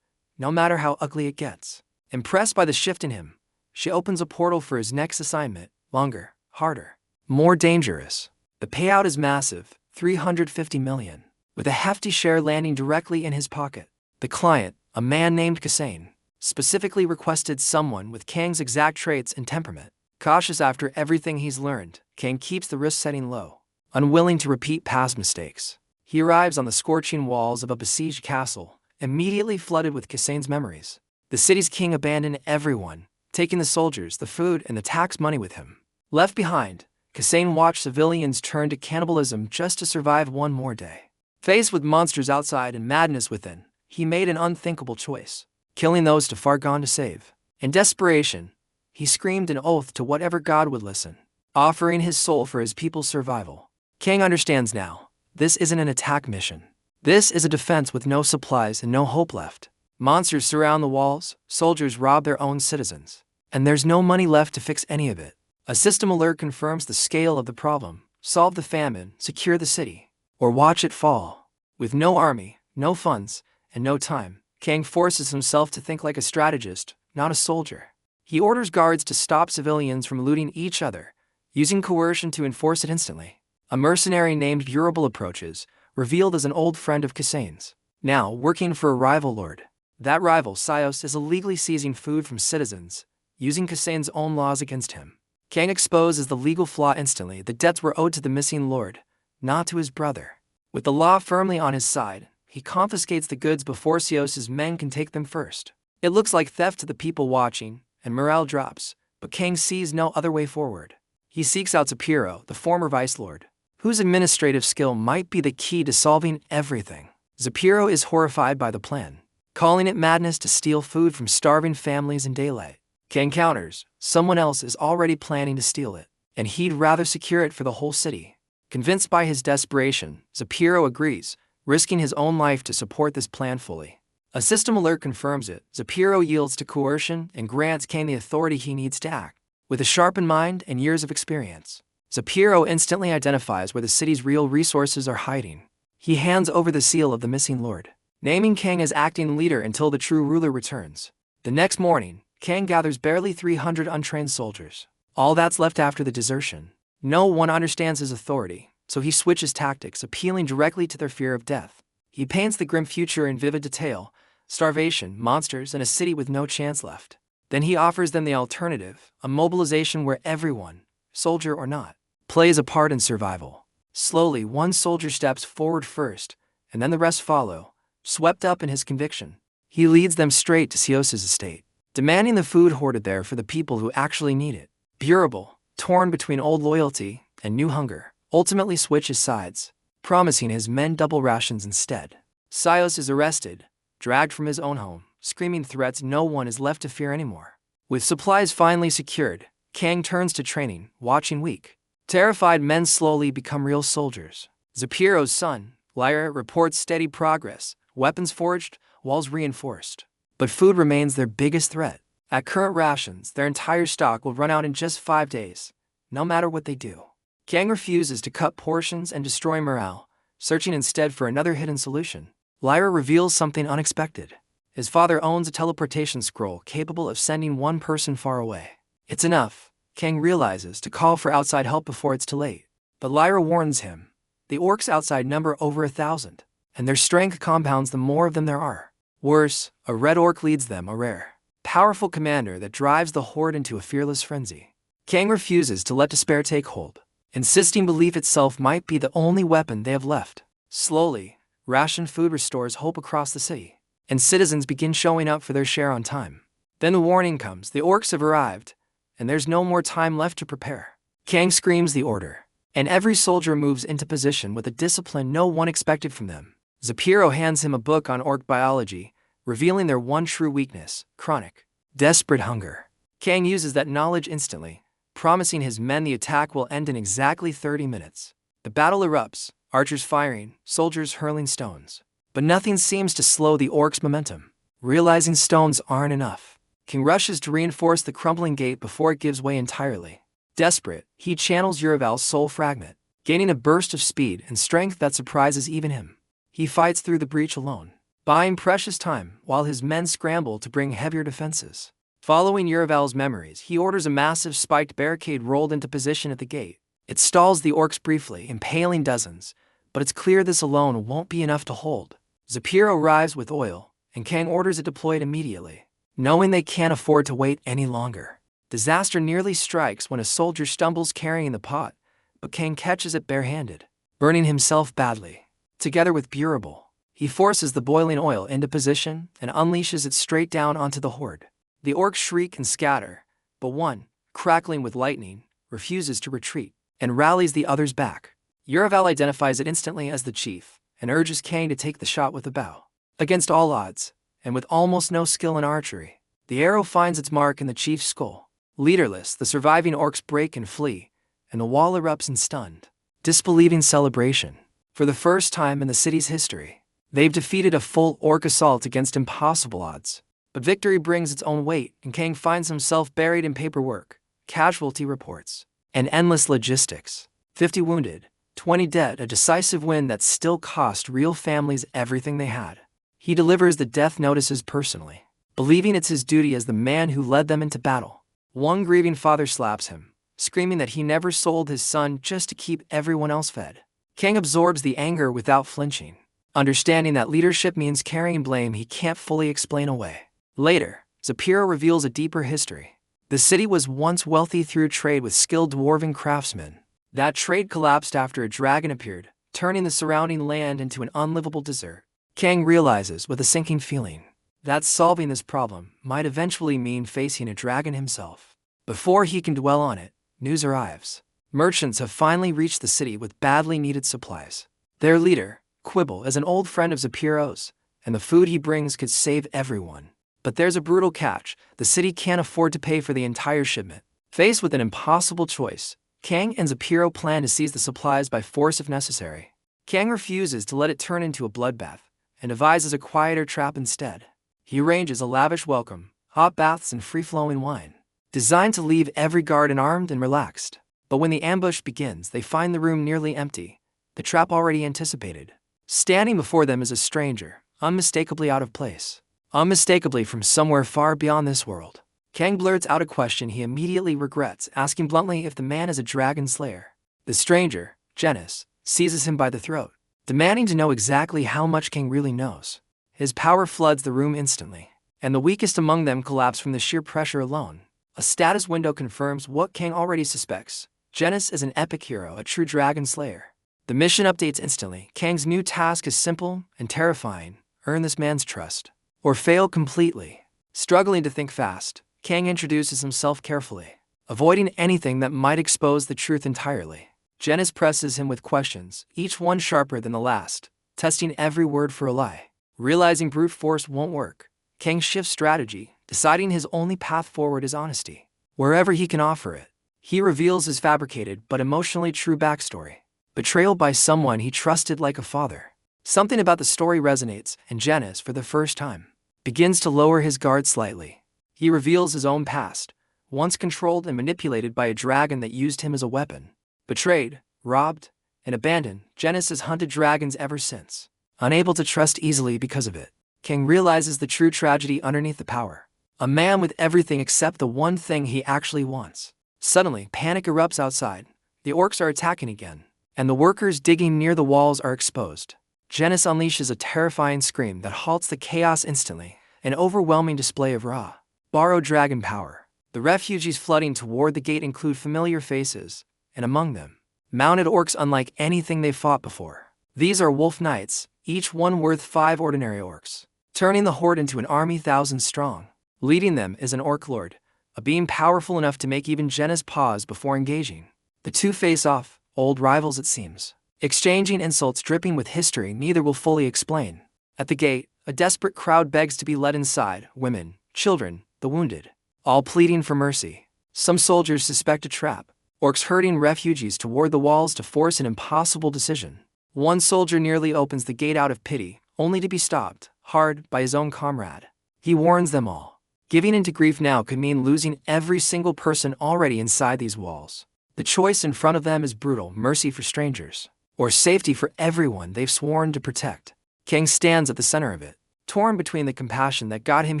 no matter how ugly it gets. Impressed by the shift in him, she opens a portal for his next assignment, longer, harder, more dangerous. The payout is massive, 350 million, with a hefty share landing directly in his pocket. The client, a man named Kasain, specifically requested someone with Kang's exact traits and temperament. Cautious after everything he's learned, Kang keeps the risk setting low, unwilling to repeat past mistakes. He arrives on the scorching walls of a besieged castle, immediately flooded with Kasain's memories. The city's king abandoned everyone, taking the soldiers, the food, and the tax money with him. Left behind, Kasain watched civilians turn to cannibalism just to survive one more day. Faced with monsters outside and madness within, he made an unthinkable choice, killing those too far gone to save. In desperation, he screamed an oath to whatever god would listen, offering his soul for his people's survival. Kang understands now, this isn't an attack mission. This is a defense with no supplies and no hope left. Monsters surround the walls, soldiers rob their own citizens, and there's no money left to fix any of it. A system alert confirms the scale of the problem: solve the famine, secure the city, or watch it fall. With no army, no funds, and no time, Kang forces himself to think like a strategist, not a soldier. He orders guards to stop civilians from looting each other, using coercion to enforce it instantly. A mercenary named Durable approaches, revealed as an old friend of Kasain's, now working for a rival lord. That rival, Sios, is illegally seizing food from citizens, using Kasain's own laws against him. Kang exposes the legal flaw instantly: the debts were owed to the missing lord, not to his brother. With the law firmly on his side, he confiscates the goods before Sios's men can take them first. It looks like theft to the people watching, and morale drops, but Kang sees no other way forward. He seeks out Zapiro, the former vice lord, whose administrative skill might be the key to solving everything. Zapiro is horrified by the plan, calling it madness to steal food from starving families in daylight. Kang counters, someone else is already planning to steal it, and he'd rather secure it for the whole city. Convinced by his desperation, Zapiro agrees, risking his own life to support this plan fully. A system alert confirms it. Zapiro yields to coercion and grants Kang the authority he needs to act. With a sharpened mind and years of experience, Zapiro instantly identifies where the city's real resources are hiding. He hands over the seal of the missing lord, naming Kang as acting leader until the true ruler returns. The next morning, Kang gathers barely 300 untrained soldiers, all that's left after the desertion. No one understands his authority, so he switches tactics, appealing directly to their fear of death. He paints the grim future in vivid detail: starvation, monsters, and a city with no chance left. Then he offers them the alternative, a mobilization where everyone, soldier or not, plays a part in survival. Slowly, one soldier steps forward first, and then the rest follow, swept up in his conviction. He leads them straight to Sios's estate, demanding the food hoarded there for the people who actually need it. Durable, torn between old loyalty and new hunger, ultimately switches sides, promising his men double rations instead. Sios is arrested, dragged from his own home, screaming threats no one is left to fear anymore. With supplies finally secured, Kang turns to training, watching weak, terrified men slowly become real soldiers. Zapiro's son, Lyra, reports steady progress, weapons forged, walls reinforced. But food remains their biggest threat. At current rations, their entire stock will run out in just 5 days, no matter what they do. Kang refuses to cut portions and destroy morale, searching instead for another hidden solution. Lyra reveals something unexpected. His father owns a teleportation scroll capable of sending one person far away. It's enough, Kang realizes, to call for outside help before it's too late. But Lyra warns him. The orcs outside number over 1,000, and their strength compounds the more of them there are. Worse, a red orc leads them, a rare, powerful commander that drives the horde into a fearless frenzy. Kang refuses to let despair take hold, insisting belief itself might be the only weapon they have left. Slowly, rationed food restores hope across the city, and citizens begin showing up for their share on time. Then the warning comes: the orcs have arrived, and there's no more time left to prepare. Kang screams the order, and every soldier moves into position with a discipline no one expected from them. Zapiro hands him a book on orc biology, revealing their one true weakness: chronic, desperate hunger. Kang uses that knowledge instantly, promising his men the attack will end in exactly 30 minutes. The battle erupts, archers firing, soldiers hurling stones. But nothing seems to slow the orcs' momentum. Realizing stones aren't enough, King rushes to reinforce the crumbling gate before it gives way entirely. Desperate, he channels Uraval's soul fragment, gaining a burst of speed and strength that surprises even him. He fights through the breach alone, buying precious time while his men scramble to bring heavier defenses. Following Uraval's memories, he orders a massive spiked barricade rolled into position at the gate. It stalls the orcs briefly, impaling dozens, but it's clear this alone won't be enough to hold. Zapiro arrives with oil, and Kang orders it deployed immediately, knowing they can't afford to wait any longer. Disaster nearly strikes when a soldier stumbles carrying the pot, but Kang catches it barehanded, burning himself badly. Together with Burable, he forces the boiling oil into position and unleashes it straight down onto the horde. The orcs shriek and scatter, but one, crackling with lightning, refuses to retreat and rallies the others back. Uraval identifies it instantly as the chief and urges Kang to take the shot with a bow. Against all odds, and with almost no skill in archery, the arrow finds its mark in the chief's skull. Leaderless, the surviving orcs break and flee, and the wall erupts in stunned, disbelieving celebration. For the first time in the city's history, they've defeated a full orc assault against impossible odds. But victory brings its own weight, and Kang finds himself buried in paperwork, casualty reports, and endless logistics. 50 wounded, 20 dead, a decisive win that still cost real families everything they had. He delivers the death notices personally, believing it's his duty as the man who led them into battle. One grieving father slaps him, screaming that he never sold his son just to keep everyone else fed. Kang absorbs the anger without flinching, understanding that leadership means carrying blame he can't fully explain away. Later, Zapiro reveals a deeper history. The city was once wealthy through trade with skilled dwarven craftsmen. That trade collapsed after a dragon appeared, turning the surrounding land into an unlivable desert. Kang realizes with a sinking feeling that solving this problem might eventually mean facing a dragon himself. Before he can dwell on it, news arrives. Merchants have finally reached the city with badly needed supplies. Their leader, Quibble, is an old friend of Zapiro's, and the food he brings could save everyone. But there's a brutal catch: the city can't afford to pay for the entire shipment. Faced with an impossible choice, Kang and Zapiro plan to seize the supplies by force if necessary. Kang refuses to let it turn into a bloodbath, and devises a quieter trap instead. He arranges a lavish welcome, hot baths and free-flowing wine, designed to leave every guard unarmed and relaxed. But when the ambush begins, they find the room nearly empty, the trap already anticipated. Standing before them is a stranger, unmistakably out of place. Unmistakably from somewhere far beyond this world. Kang blurts out a question he immediately regrets, asking bluntly if the man is a dragon slayer. The stranger, Genis, seizes him by the throat, demanding to know exactly how much Kang really knows. His power floods the room instantly, and the weakest among them collapse from the sheer pressure alone. A status window confirms what Kang already suspects: Genis is an epic hero, a true dragon slayer. The mission updates instantly. Kang's new task is simple and terrifying: earn this man's trust, or fail completely. Struggling to think fast, Kang introduces himself carefully, avoiding anything that might expose the truth entirely. Genis presses him with questions, each one sharper than the last, testing every word for a lie. Realizing brute force won't work, Kang shifts strategy, deciding his only path forward is honesty, wherever he can offer it. He reveals his fabricated but emotionally true backstory: betrayal by someone he trusted like a father. Something about the story resonates, and Genis, for the first time, begins to lower his guard slightly. He reveals his own past, once controlled and manipulated by a dragon that used him as a weapon. Betrayed, robbed, and abandoned, Genis has hunted dragons ever since, unable to trust easily because of it. Kang realizes the true tragedy underneath the power: A man with everything except the one thing he actually wants. Suddenly, panic erupts outside. The orcs are attacking again, and the workers digging near the walls are exposed. Janice unleashes a terrifying scream that halts the chaos instantly, an overwhelming display of raw, borrowed dragon power. The refugees flooding toward the gate include familiar faces, and among them, mounted orcs unlike anything they've fought before. These are wolf knights, each one worth 5 ordinary orcs, turning the horde into an army thousands strong. Leading them is an orc lord, a being powerful enough to make even Janice pause before engaging. The two face off, old rivals it seems, exchanging insults dripping with history neither will fully explain. At the gate, a desperate crowd begs to be let inside, women, children, the wounded, all pleading for mercy. Some soldiers suspect a trap, orcs herding refugees toward the walls to force an impossible decision. One soldier nearly opens the gate out of pity, only to be stopped, hard, by his own comrade. He warns them all. Giving in to grief now could mean losing every single person already inside these walls. The choice in front of them is brutal: mercy for strangers, or safety for everyone they've sworn to protect. Kang stands at the center of it, torn between the compassion that got him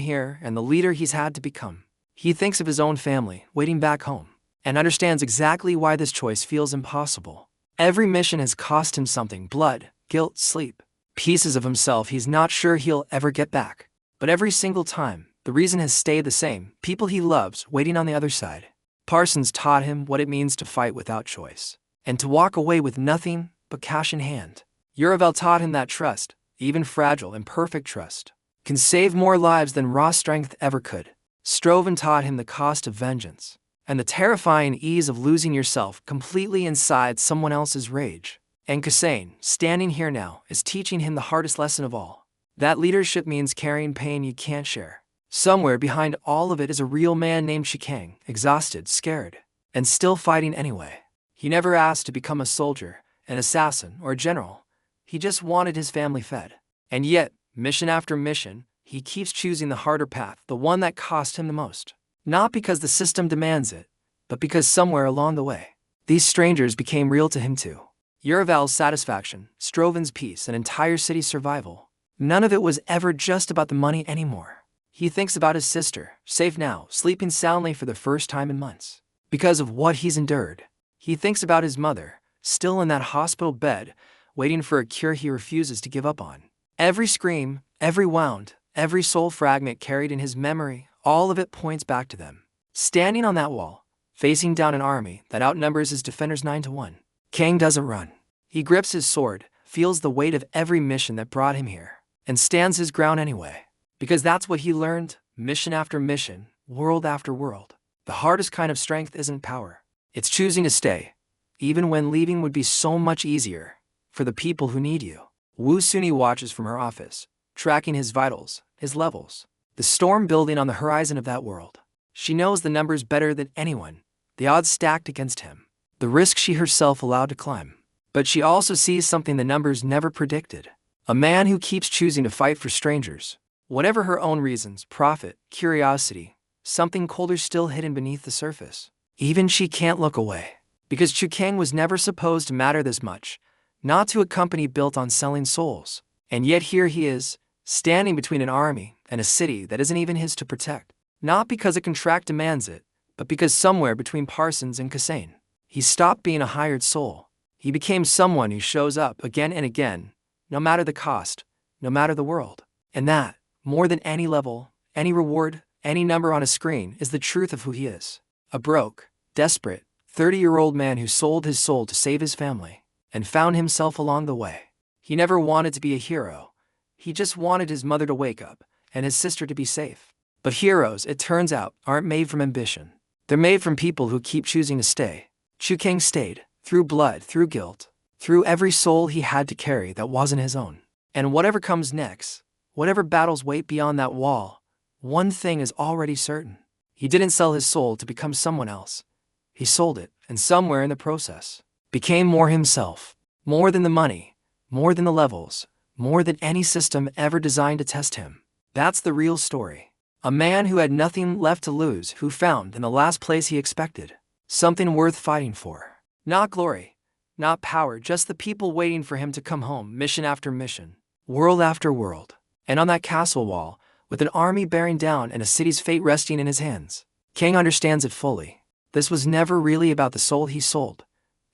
here and the leader he's had to become. He thinks of his own family, waiting back home, and understands exactly why this choice feels impossible. Every mission has cost him something: blood, guilt, sleep, pieces of himself he's not sure he'll ever get back. But every single time, the reason has stayed the same: people he loves waiting on the other side. Parsons taught him what it means to fight without choice, and to walk away with nothing but cash in hand. Uravel taught him that trust, even fragile, imperfect trust, can save more lives than raw strength ever could. Stroven taught him the cost of vengeance, and the terrifying ease of losing yourself completely inside someone else's rage. And Kasain, standing here now, is teaching him the hardest lesson of all: that leadership means carrying pain you can't share. Somewhere behind all of it is a real man named Chu Kang, exhausted, scared, and still fighting anyway. He never asked to become a soldier, an assassin, or a general. He just wanted his family fed. And yet, mission after mission, he keeps choosing the harder path, the one that cost him the most. Not because the system demands it, but because somewhere along the way, these strangers became real to him too. Uravel's satisfaction, Stroven's peace, an entire city's survival. None of it was ever just about the money anymore. He thinks about his sister, safe now, sleeping soundly for the first time in months, because of what he's endured. He thinks about his mother, still in that hospital bed, waiting for a cure he refuses to give up on. Every scream, every wound, every soul fragment carried in his memory, all of it points back to them. Standing on that wall, facing down an army that outnumbers his defenders 9-1. Kang doesn't run. He grips his sword, feels the weight of every mission that brought him here, and stands his ground anyway. Because that's what he learned, mission after mission, world after world. The hardest kind of strength isn't power. It's choosing to stay, even when leaving would be so much easier, for the people who need you. Wu Suni watches from her office, tracking his vitals, his levels, the storm building on the horizon of that world. She knows the numbers better than anyone, the odds stacked against him, the risk she herself allowed to climb. But she also sees something the numbers never predicted: a man who keeps choosing to fight for strangers. Whatever her own reasons, profit, curiosity, something colder still hidden beneath the surface. Even she can't look away. Because Chu Kang was never supposed to matter this much, not to a company built on selling souls. And yet here he is, standing between an army and a city that isn't even his to protect. Not because a contract demands it, but because somewhere between Parsons and Kasain, he stopped being a hired soul. He became someone who shows up again and again, no matter the cost, no matter the world. And that, more than any level, any reward, any number on a screen, is the truth of who he is. A broke, desperate, 30-year-old man who sold his soul to save his family, and found himself along the way. He never wanted to be a hero. He just wanted his mother to wake up, and his sister to be safe. But heroes, it turns out, aren't made from ambition. They're made from people who keep choosing to stay. Chu Kang stayed, through blood, through guilt, through every soul he had to carry that wasn't his own. And whatever comes next, whatever battles wait beyond that wall, one thing is already certain. He didn't sell his soul to become someone else. He sold it, and somewhere in the process, became more himself. More than the money, more than the levels, more than any system ever designed to test him. That's the real story. A man who had nothing left to lose, who found in the last place he expected something worth fighting for. Not glory, not power, just the people waiting for him to come home, mission after mission, world after world. And on that castle wall, with an army bearing down and a city's fate resting in his hands. Kang understands it fully. This was never really about the soul he sold.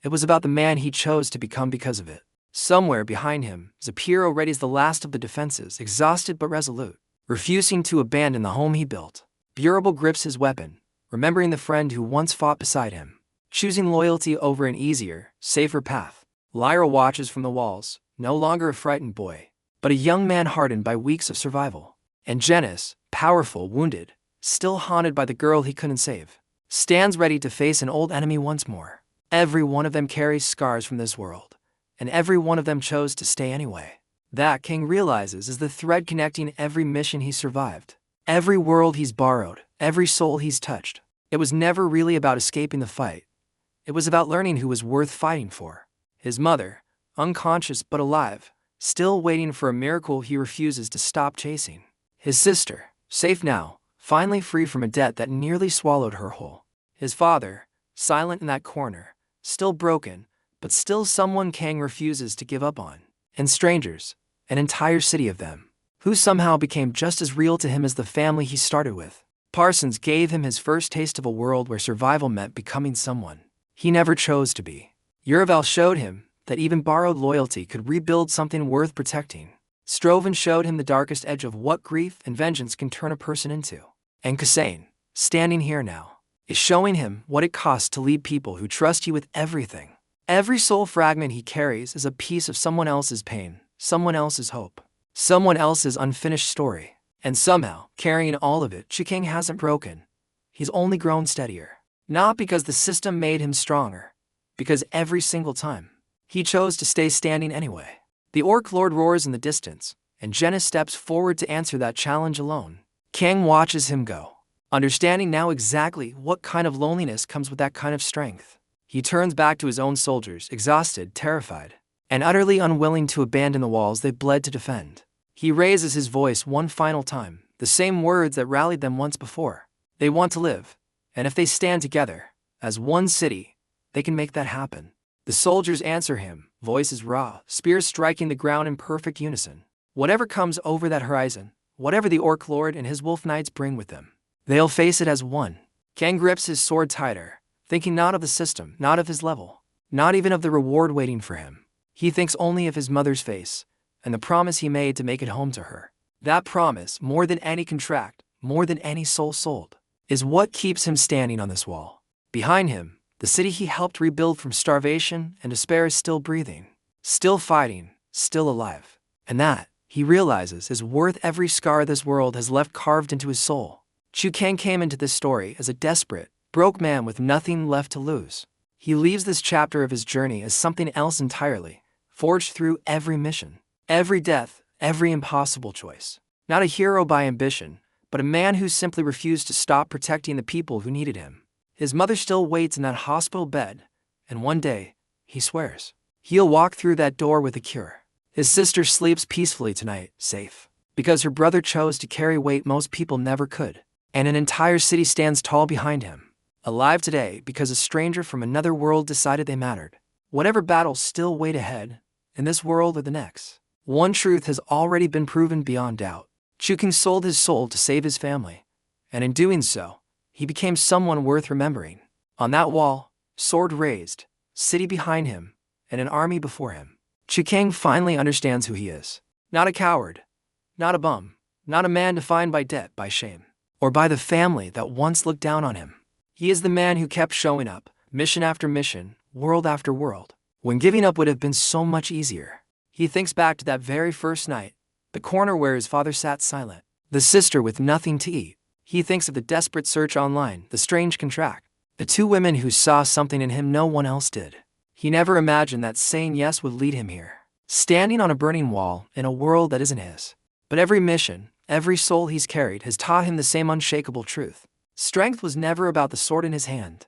It was about the man he chose to become because of it. Somewhere behind him, Zapiro readies the last of the defenses, exhausted but resolute, refusing to abandon the home he built. Burable grips his weapon, remembering the friend who once fought beside him, choosing loyalty over an easier, safer path. Lyra watches from the walls, no longer a frightened boy, but a young man hardened by weeks of survival. And Genis, powerful, wounded, still haunted by the girl he couldn't save, stands ready to face an old enemy once more. Every one of them carries scars from this world, and every one of them chose to stay anyway. That, King realizes, is the thread connecting every mission he survived, every world he's borrowed, every soul he's touched. It was never really about escaping the fight. It was about learning who was worth fighting for. His mother, unconscious but alive, still waiting for a miracle he refuses to stop chasing. His sister, safe now, finally free from a debt that nearly swallowed her whole. His father, silent in that corner, still broken, but still someone Kang refuses to give up on. And strangers, an entire city of them, who somehow became just as real to him as the family he started with. Parsons gave him his first taste of a world where survival meant becoming someone he never chose to be. Uravel showed him that even borrowed loyalty could rebuild something worth protecting. Stroven showed him the darkest edge of what grief and vengeance can turn a person into. And Kasain, standing here now, is showing him what it costs to lead people who trust you with everything. Every soul fragment he carries is a piece of someone else's pain, someone else's hope, someone else's unfinished story. And somehow, carrying all of it, Chu Kang hasn't broken. He's only grown steadier. Not because the system made him stronger, because every single time, he chose to stay standing anyway. The Orc Lord roars in the distance, and Genis steps forward to answer that challenge alone. Kang watches him go, understanding now exactly what kind of loneliness comes with that kind of strength. He turns back to his own soldiers, exhausted, terrified, and utterly unwilling to abandon the walls they bled to defend. He raises his voice one final time, the same words that rallied them once before. They want to live, and if they stand together, as one city, they can make that happen. The soldiers answer him, voices raw, spears striking the ground in perfect unison. Whatever comes over that horizon, whatever the Orc Lord and his Wolf Knights bring with them, they'll face it as one. Kang grips his sword tighter, thinking not of the system, not of his level, not even of the reward waiting for him. He thinks only of his mother's face, and the promise he made to make it home to her. That promise, more than any contract, more than any soul sold, is what keeps him standing on this wall. Behind him, the city he helped rebuild from starvation and despair is still breathing, still fighting, still alive. And that, he realizes, is worth every scar this world has left carved into his soul. Chu Kang came into this story as a desperate, broke man with nothing left to lose. He leaves this chapter of his journey as something else entirely, forged through every mission, every death, every impossible choice. Not a hero by ambition, but a man who simply refused to stop protecting the people who needed him. His mother still waits in that hospital bed, and one day, he swears, he'll walk through that door with a cure. His sister sleeps peacefully tonight, safe, because her brother chose to carry weight most people never could. And an entire city stands tall behind him, alive today because a stranger from another world decided they mattered. Whatever battles still wait ahead, in this world or the next, one truth has already been proven beyond doubt. Chu Kang sold his soul to save his family, and in doing so, he became someone worth remembering. On that wall, sword raised, city behind him, and an army before him, Chu Kang finally understands who he is. Not a coward, not a bum, not a man defined by debt, by shame, or by the family that once looked down on him. He is the man who kept showing up, mission after mission, world after world, when giving up would have been so much easier. He thinks back to that very first night, the corner where his father sat silent, the sister with nothing to eat. He thinks of the desperate search online, the strange contract, the two women who saw something in him no one else did. He never imagined that saying yes would lead him here, standing on a burning wall in a world that isn't his. But every mission, every soul he's carried has taught him the same unshakable truth. Strength was never about the sword in his hand.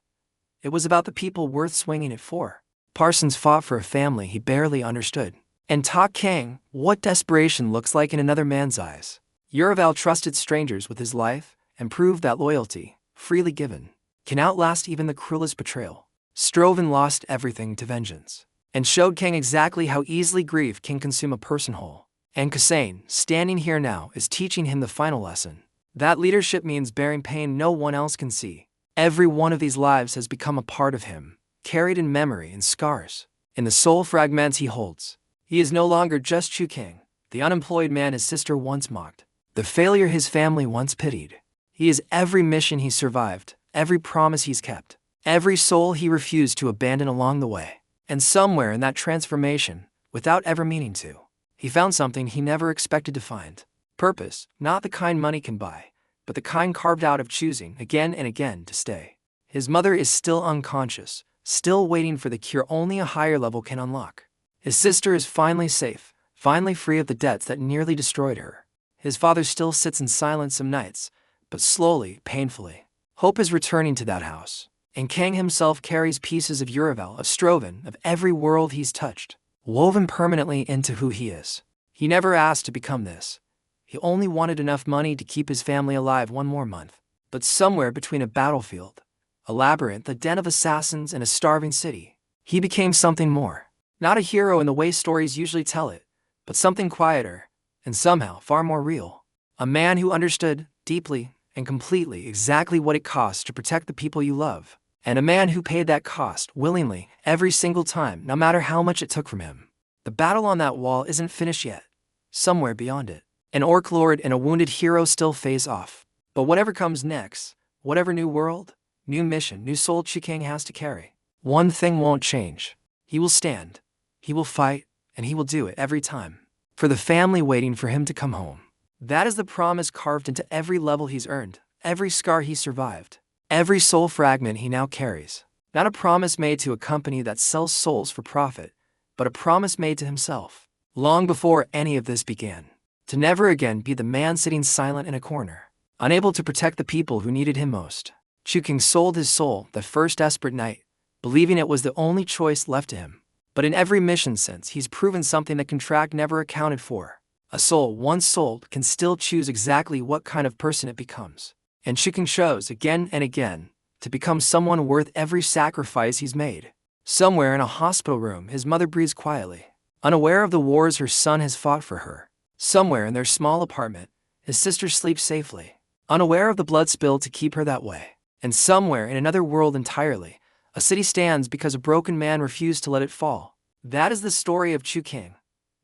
It was about the people worth swinging it for. Parsons fought for a family he barely understood, and taught Kang what desperation looks like in another man's eyes. Uravel trusted strangers with his life and proved that loyalty, freely given, can outlast even the cruelest betrayal. Stroven lost everything to vengeance, and showed Kang exactly how easily grief can consume a person whole. And Kasane, standing here now, is teaching him the final lesson. That leadership means bearing pain no one else can see. Every one of these lives has become a part of him, carried in memory and scars. In the soul fragments he holds, he is no longer just Chu Kang, the unemployed man his sister once mocked, the failure his family once pitied. He is every mission he survived, every promise he's kept, every soul he refused to abandon along the way. And somewhere in that transformation, without ever meaning to, he found something he never expected to find. Purpose, not the kind money can buy, but the kind carved out of choosing again and again to stay. His mother is still unconscious, still waiting for the cure only a higher level can unlock. His sister is finally safe, finally free of the debts that nearly destroyed her. His father still sits in silence some nights, but slowly, painfully, hope is returning to that house. And Kang himself carries pieces of Uravel, of Stroven, of every world he's touched, woven permanently into who he is. He never asked to become this. He only wanted enough money to keep his family alive one more month. But somewhere between a battlefield, a labyrinth, a den of assassins, and a starving city, he became something more. Not a hero in the way stories usually tell it, but something quieter, and somehow far more real. A man who understood, deeply and completely, exactly what it costs to protect the people you love. And a man who paid that cost willingly, every single time, no matter how much it took from him. The battle on that wall isn't finished yet. Somewhere beyond it, an orc lord and a wounded hero still face off. But whatever comes next, whatever new world, new mission, new soul Chu Kang has to carry, one thing won't change. He will stand, he will fight, and he will do it every time. For the family waiting for him to come home. That is the promise carved into every level he's earned, every scar he survived, every soul fragment he now carries. Not a promise made to a company that sells souls for profit, but a promise made to himself, long before any of this began, to never again be the man sitting silent in a corner, unable to protect the people who needed him most. Chu Kang sold his soul that first desperate night, believing it was the only choice left to him. But in every mission since, he's proven something that contract never accounted for. A soul once sold can still choose exactly what kind of person it becomes. And Chu Kang shows again and again to become someone worth every sacrifice he's made. Somewhere in a hospital room, his mother breathes quietly, unaware of the wars her son has fought for her. Somewhere in their small apartment, his sister sleeps safely, unaware of the blood spilled to keep her that way. And somewhere in another world entirely, a city stands because a broken man refused to let it fall. That is the story of Chu Kang.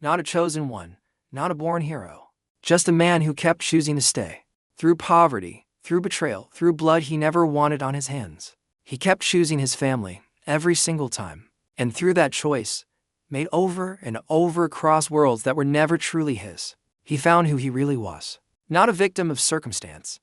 Not a chosen one, not a born hero. Just a man who kept choosing to stay. Through poverty, through betrayal, through blood he never wanted on his hands. He kept choosing his family, every single time. And through that choice, made over and over across worlds that were never truly his, he found who he really was. Not a victim of circumstance.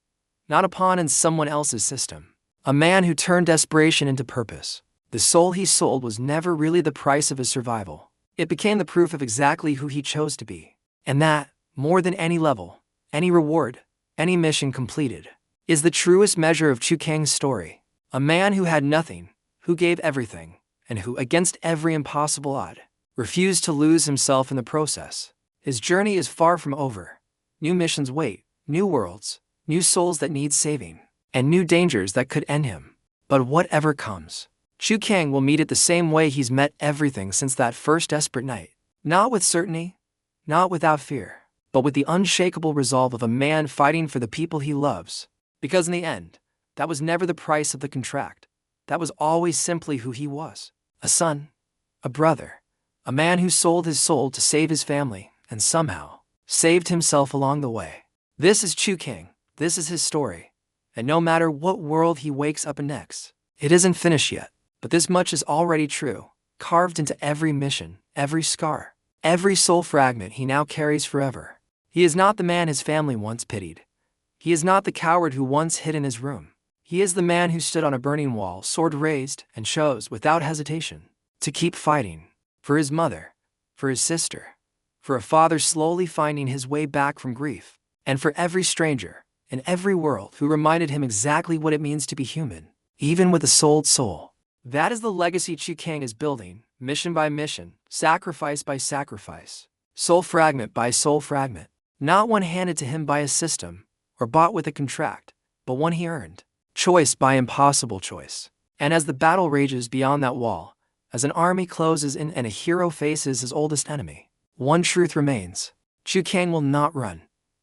Not a pawn in someone else's system. A man who turned desperation into purpose. The soul he sold was never really the price of his survival. It became the proof of exactly who he chose to be. And that, more than any level, any reward, any mission completed, is the truest measure of Chu Kang's story. A man who had nothing, who gave everything, and who, against every impossible odd, refused to lose himself in the process. His journey is far from over. New missions wait, new worlds, new souls that need saving, and new dangers that could end him. But whatever comes, Chu Kang will meet it the same way he's met everything since that first desperate night. Not with certainty, not without fear, but with the unshakable resolve of a man fighting for the people he loves. Because in the end, that was never the price of the contract. That was always simply who he was. A son, a brother, a man who sold his soul to save his family, and somehow saved himself along the way. This is Chu Kang, this is his story. And no matter what world he wakes up in next, it isn't finished yet. But this much is already true, carved into every mission, every scar, every soul fragment he now carries forever. He is not the man his family once pitied. He is not the coward who once hid in his room. He is the man who stood on a burning wall, sword raised, and chose, without hesitation, to keep fighting. For his mother, for his sister, for a father slowly finding his way back from grief, and for every stranger, in every world who reminded him exactly what it means to be human, even with a souled soul. That is the legacy Chu Kang is building, mission by mission, sacrifice by sacrifice, soul fragment by soul fragment. Not one handed to him by a system, or bought with a contract, but one he earned. Choice by impossible choice. And as the battle rages beyond that wall, as an army closes in and a hero faces his oldest enemy, one truth remains. Chu Kang will not run.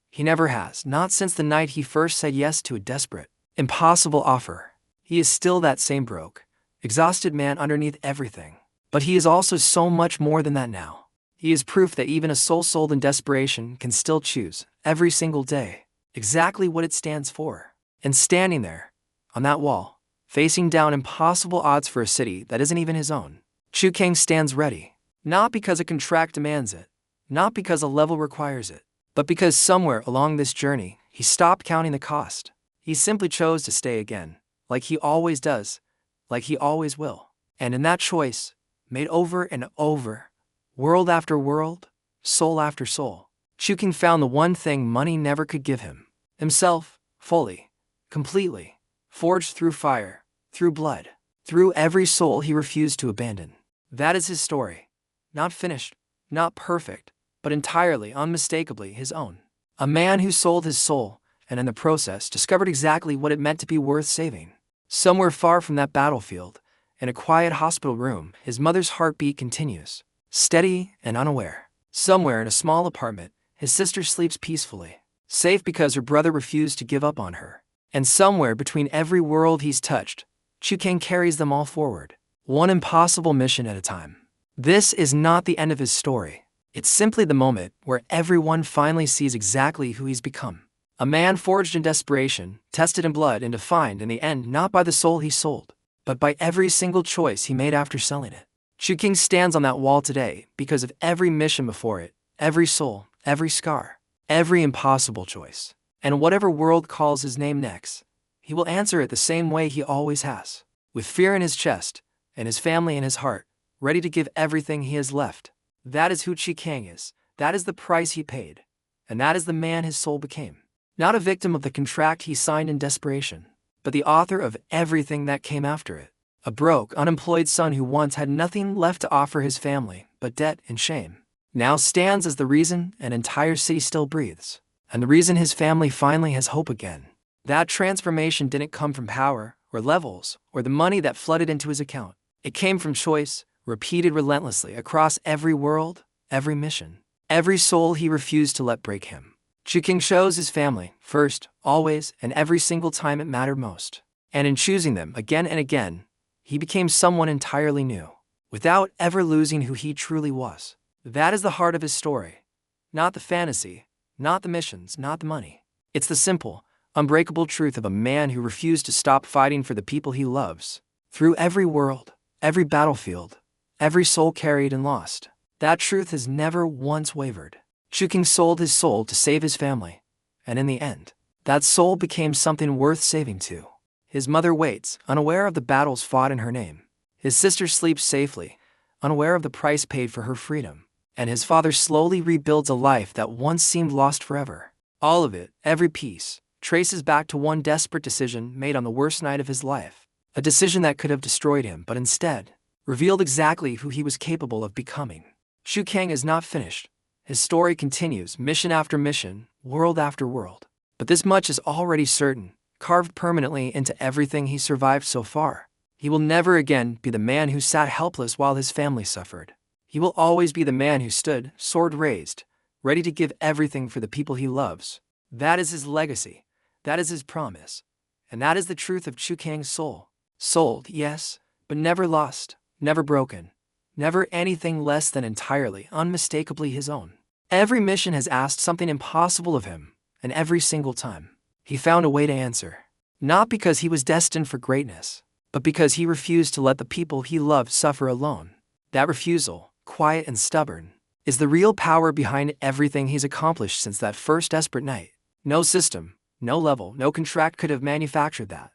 He never has, not since the night he first said yes to a desperate, impossible offer. He is still that same broke, exhausted man underneath everything. But he is also so much more than that now. He is proof that even a soul sold in desperation can still choose, every single day, exactly what it stands for. And standing there, on that wall, facing down impossible odds for a city that isn't even his own, Chu Kang stands ready. Not because a contract demands it, not because a level requires it, but because somewhere along this journey, he stopped counting the cost. He simply chose to stay again, like he always does, like he always will. And in that choice, made over and over, world after world, soul after soul, Chu Kang found the one thing money never could give him: himself, fully, completely, forged through fire, through blood, through every soul he refused to abandon. That is his story. Not finished, not perfect, but entirely, unmistakably his own. A man who sold his soul, and in the process discovered exactly what it meant to be worth saving. Somewhere far from that battlefield, in a quiet hospital room, his mother's heartbeat continues, steady and unaware. Somewhere in a small apartment, his sister sleeps peacefully, safe because her brother refused to give up on her. And somewhere between every world he's touched, Chu Kang carries them all forward, one impossible mission at a time. This is not the end of his story. It's simply the moment where everyone finally sees exactly who he's become. A man forged in desperation, tested in blood, and defined in the end not by the soul he sold, but by every single choice he made after selling it. Chu Kang stands on that wall today because of every mission before it, every soul, every scar, every impossible choice. And whatever world calls his name next, he will answer it the same way he always has, with fear in his chest and his family in his heart, ready to give everything he has left. That is who Chu Kang is, that is the price he paid, and that is the man his soul became. Not a victim of the contract he signed in desperation, but the author of everything that came after it. A broke, unemployed son who once had nothing left to offer his family but debt and shame, now stands as the reason an entire city still breathes, and the reason his family finally has hope again. That transformation didn't come from power, or levels, or the money that flooded into his account. It came from choice, repeated relentlessly across every world, every mission, every soul he refused to let break him. Chu Kang chose his family, first, always, and every single time it mattered most. And in choosing them again and again, he became someone entirely new, without ever losing who he truly was. That is the heart of his story. Not the fantasy, not the missions, not the money. It's the simple, unbreakable truth of a man who refused to stop fighting for the people he loves. Through every world, every battlefield, every soul carried and lost. That truth has never once wavered. Chu Kang sold his soul to save his family, and in the end, that soul became something worth saving too. His mother waits, unaware of the battles fought in her name. His sister sleeps safely, unaware of the price paid for her freedom. And his father slowly rebuilds a life that once seemed lost forever. All of it, every piece, traces back to one desperate decision made on the worst night of his life. A decision that could have destroyed him, but instead, revealed exactly who he was capable of becoming. Chu Kang is not finished. His story continues, mission after mission, world after world. But this much is already certain, carved permanently into everything he survived so far. He will never again be the man who sat helpless while his family suffered. He will always be the man who stood, sword raised, ready to give everything for the people he loves. That is his legacy. That is his promise. And that is the truth of Chu Kang's soul. Sold, yes, but never lost, never broken, never anything less than entirely, unmistakably his own. Every mission has asked something impossible of him, and every single time, he found a way to answer. Not because he was destined for greatness, but because he refused to let the people he loved suffer alone. That refusal, quiet and stubborn, is the real power behind everything he's accomplished since that first desperate night. No system, no level, no contract could have manufactured that.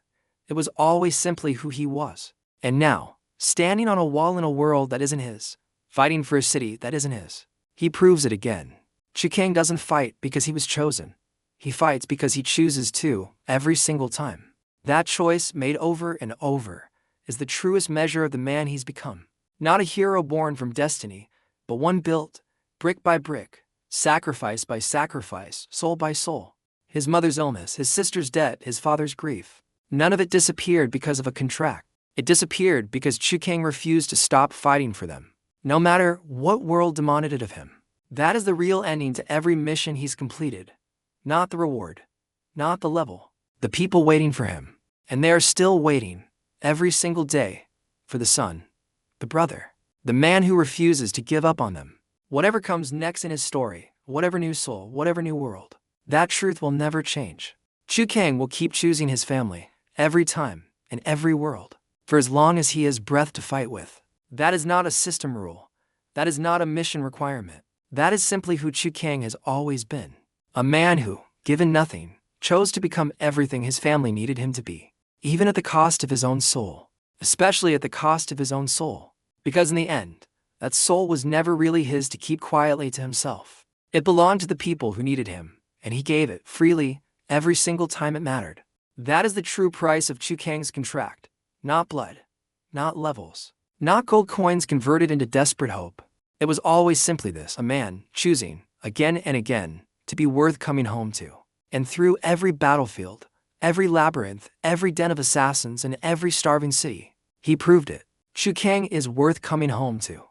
It was always simply who he was. And now, standing on a wall in a world that isn't his, fighting for a city that isn't his, he proves it again. Chu Kang doesn't fight because he was chosen. He fights because he chooses to, every single time. That choice, made over and over, is the truest measure of the man he's become. Not a hero born from destiny, but one built, brick by brick, sacrifice by sacrifice, soul by soul. His mother's illness, his sister's debt, his father's grief. None of it disappeared because of a contract. It disappeared because Chu Kang refused to stop fighting for them, no matter what world demanded it of him. That is the real ending to every mission he's completed. Not the reward. Not the level. The people waiting for him. And they are still waiting, every single day, for the son, the brother, the man who refuses to give up on them. Whatever comes next in his story, whatever new soul, whatever new world, that truth will never change. Chu Kang will keep choosing his family, every time, in every world, for as long as he has breath to fight with. That is not a system rule. That is not a mission requirement. That is simply who Chu Kang has always been. A man who, given nothing, chose to become everything his family needed him to be, even at the cost of his own soul. Especially at the cost of his own soul. Because in the end, that soul was never really his to keep quietly to himself. It belonged to the people who needed him, and he gave it freely, every single time it mattered. That is the true price of Chu Kang's contract. Not blood. Not levels. Not gold coins converted into desperate hope. It was always simply this: a man choosing, again and again, to be worth coming home to. And through every battlefield, every labyrinth, every den of assassins, and every starving city, he proved it. Chu Kang is worth coming home to.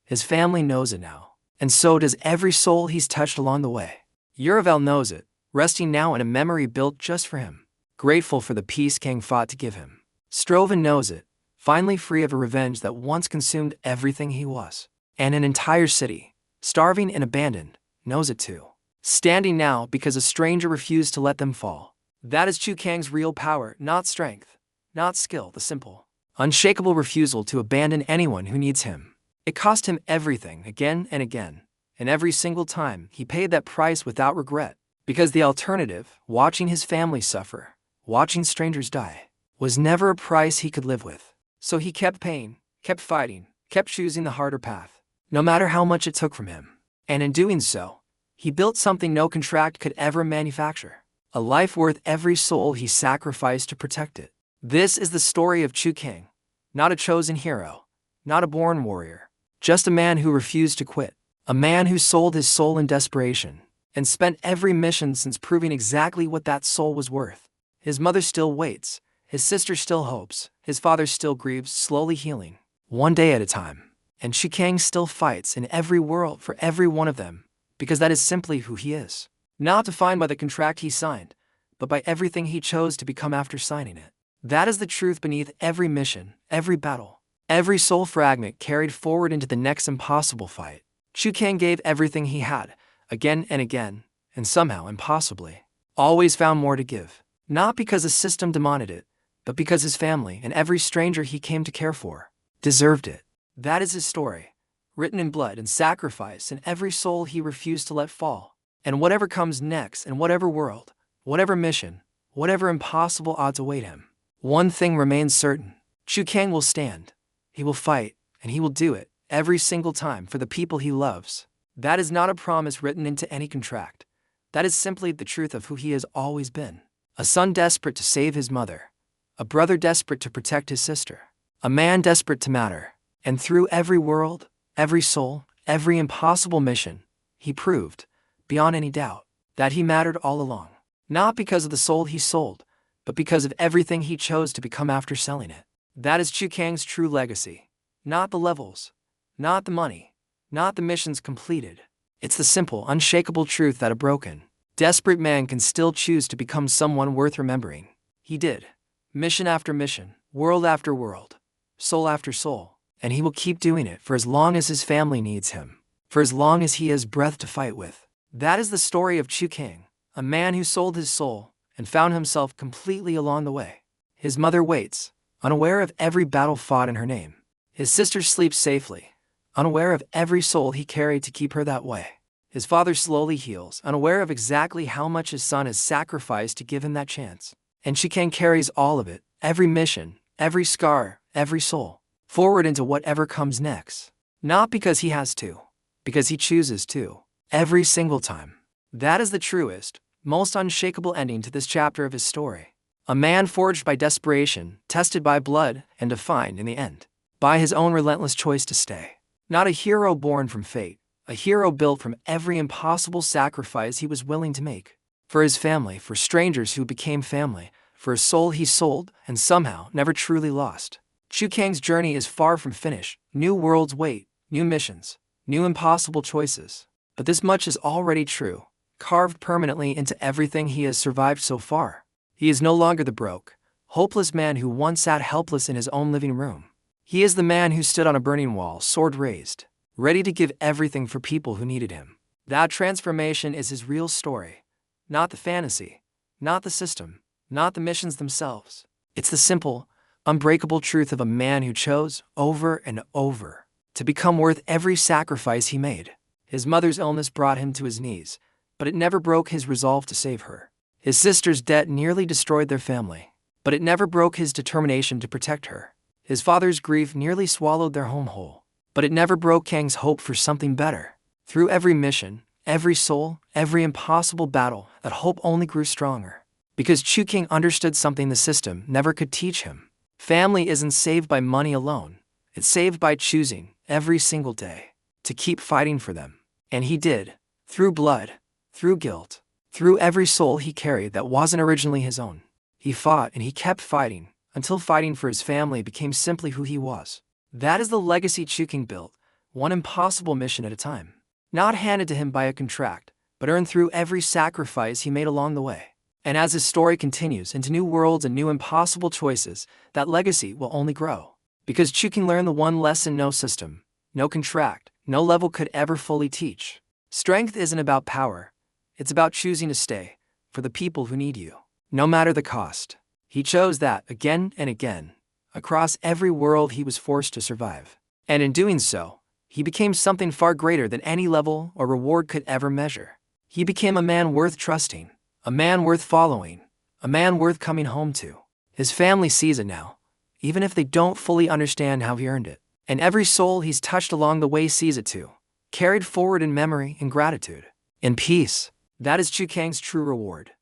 His family knows it now, and so does every soul he's touched along the way. Uravel knows it, resting now in a memory built just for him, grateful for the peace Kang fought to give him. Stroven knows it, finally free of a revenge that once consumed everything he was. And an entire city, starving and abandoned, knows it too, standing now because a stranger refused to let them fall. That is Chu Kang's real power, not strength, not skill, the simple, unshakable refusal to abandon anyone who needs him. It cost him everything again and again, and every single time he paid that price without regret, because the alternative, watching his family suffer, watching strangers die, was never a price he could live with. So he kept paying, kept fighting, kept choosing the harder path, no matter how much it took from him. And in doing so, he built something no contract could ever manufacture. A life worth every soul he sacrificed to protect it. This is the story of Chu Kang. Not a chosen hero. Not a born warrior. Just a man who refused to quit. A man who sold his soul in desperation, and spent every mission since proving exactly what that soul was worth. His mother still waits. His sister still hopes. His father still grieves, slowly healing, one day at a time. And Chu Kang still fights in every world for every one of them, because that is simply who he is. Not defined by the contract he signed, but by everything he chose to become after signing it. That is the truth beneath every mission, every battle, every soul fragment carried forward into the next impossible fight. Chu Kang gave everything he had, again and again, and somehow, impossibly, always found more to give. Not because a system demanded it, but because his family and every stranger he came to care for deserved it. That is his story, written in blood and sacrifice in every soul he refused to let fall. And whatever comes next in whatever world, whatever mission, whatever impossible odds await him, one thing remains certain: Chu Kang will stand, he will fight, and he will do it, every single time, for the people he loves. That is not a promise written into any contract. That is simply the truth of who he has always been. A son desperate to save his mother, a brother desperate to protect his sister, a man desperate to matter. And through every world, every soul, every impossible mission, he proved, beyond any doubt, that he mattered all along. Not because of the soul he sold, but because of everything he chose to become after selling it. That is Chu Kang's true legacy. Not the levels, not the money, not the missions completed. It's the simple, unshakable truth that a broken, desperate man can still choose to become someone worth remembering. He did. Mission after mission, world after world, soul after soul. And he will keep doing it for as long as his family needs him, for as long as he has breath to fight with. That is the story of Chu Kang, a man who sold his soul and found himself completely along the way. His mother waits, unaware of every battle fought in her name. His sister sleeps safely, unaware of every soul he carried to keep her that way. His father slowly heals, unaware of exactly how much his son has sacrificed to give him that chance. And Chu Kang carries all of it, every mission, every scar, every soul, forward into whatever comes next. Not because he has to, because he chooses to, every single time. That is the truest, most unshakable ending to this chapter of his story. A man forged by desperation, tested by blood, and defined in the end by his own relentless choice to stay. Not a hero born from fate, a hero built from every impossible sacrifice he was willing to make. For his family, for strangers who became family, for a soul he sold and somehow never truly lost. Chu Kang's journey is far from finished. New worlds wait, new missions, new impossible choices. But this much is already true, carved permanently into everything he has survived so far. He is no longer the broke, hopeless man who once sat helpless in his own living room. He is the man who stood on a burning wall, sword raised, ready to give everything for people who needed him. That transformation is his real story. Not the fantasy, not the system, not the missions themselves. It's the simple, unbreakable truth of a man who chose, over and over, to become worth every sacrifice he made. His mother's illness brought him to his knees, but it never broke his resolve to save her. His sister's debt nearly destroyed their family, but it never broke his determination to protect her. His father's grief nearly swallowed their home whole, but it never broke Kang's hope for something better. Through every mission, every soul, every impossible battle, that hope only grew stronger. Because Chu Kang understood something the system never could teach him. Family isn't saved by money alone. It's saved by choosing, every single day, to keep fighting for them. And he did, through blood, through guilt, through every soul he carried that wasn't originally his own. He fought and he kept fighting, until fighting for his family became simply who he was. That is the legacy Chu Kang built, one impossible mission at a time. Not handed to him by a contract, but earned through every sacrifice he made along the way. And as his story continues into new worlds and new impossible choices, that legacy will only grow. Because Chu Kang learned the one lesson no system, no contract, no level could ever fully teach. Strength isn't about power. It's about choosing to stay, for the people who need you, no matter the cost. He chose that again and again, across every world he was forced to survive. And in doing so, he became something far greater than any level or reward could ever measure. He became a man worth trusting, a man worth following, a man worth coming home to. His family sees it now, even if they don't fully understand how he earned it. And every soul he's touched along the way sees it too, carried forward in memory and gratitude. In peace, that is Chu Kang's true reward.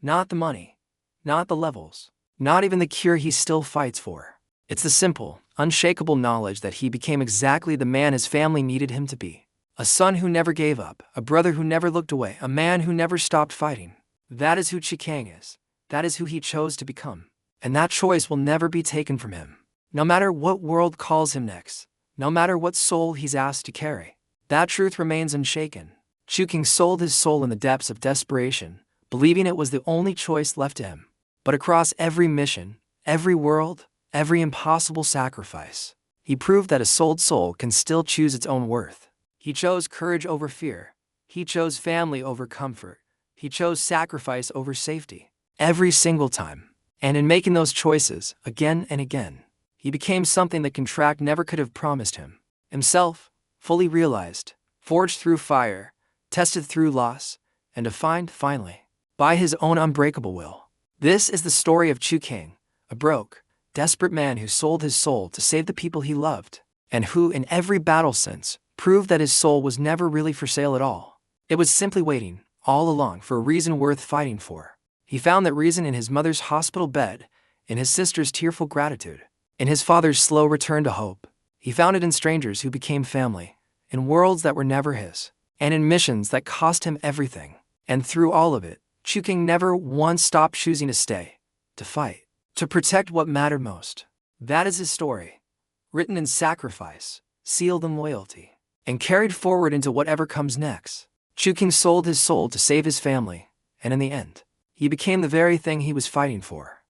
Not the money, not the levels, not even the cure he still fights for. It's the simple, unshakable knowledge that he became exactly the man his family needed him to be. A son who never gave up, a brother who never looked away, a man who never stopped fighting. That is who Chu Kang is. That is who he chose to become. And that choice will never be taken from him. No matter what world calls him next, no matter what soul he's asked to carry, that truth remains unshaken. Chu Kang sold his soul in the depths of desperation, believing it was the only choice left to him. But across every mission, every world, every impossible sacrifice, he proved that a sold soul can still choose its own worth. He chose courage over fear. He chose family over comfort. He chose sacrifice over safety. Every single time. And in making those choices, again and again, he became something that contract never could have promised him. Himself, fully realized, forged through fire, tested through loss, and defined, finally, by his own unbreakable will. This is the story of Chu Kang, a broke, desperate man who sold his soul to save the people he loved, and who, in every battle since, proved that his soul was never really for sale at all. It was simply waiting, all along, for a reason worth fighting for. He found that reason in his mother's hospital bed, in his sister's tearful gratitude, in his father's slow return to hope. He found it in strangers who became family, in worlds that were never his, and in missions that cost him everything. And through all of it, Chu Kang never once stopped choosing to stay, to fight, to protect what mattered most. That is his story, written in sacrifice, sealed in loyalty, and carried forward into whatever comes next. Chu Kang sold his soul to save his family, and in the end, he became the very thing he was fighting for.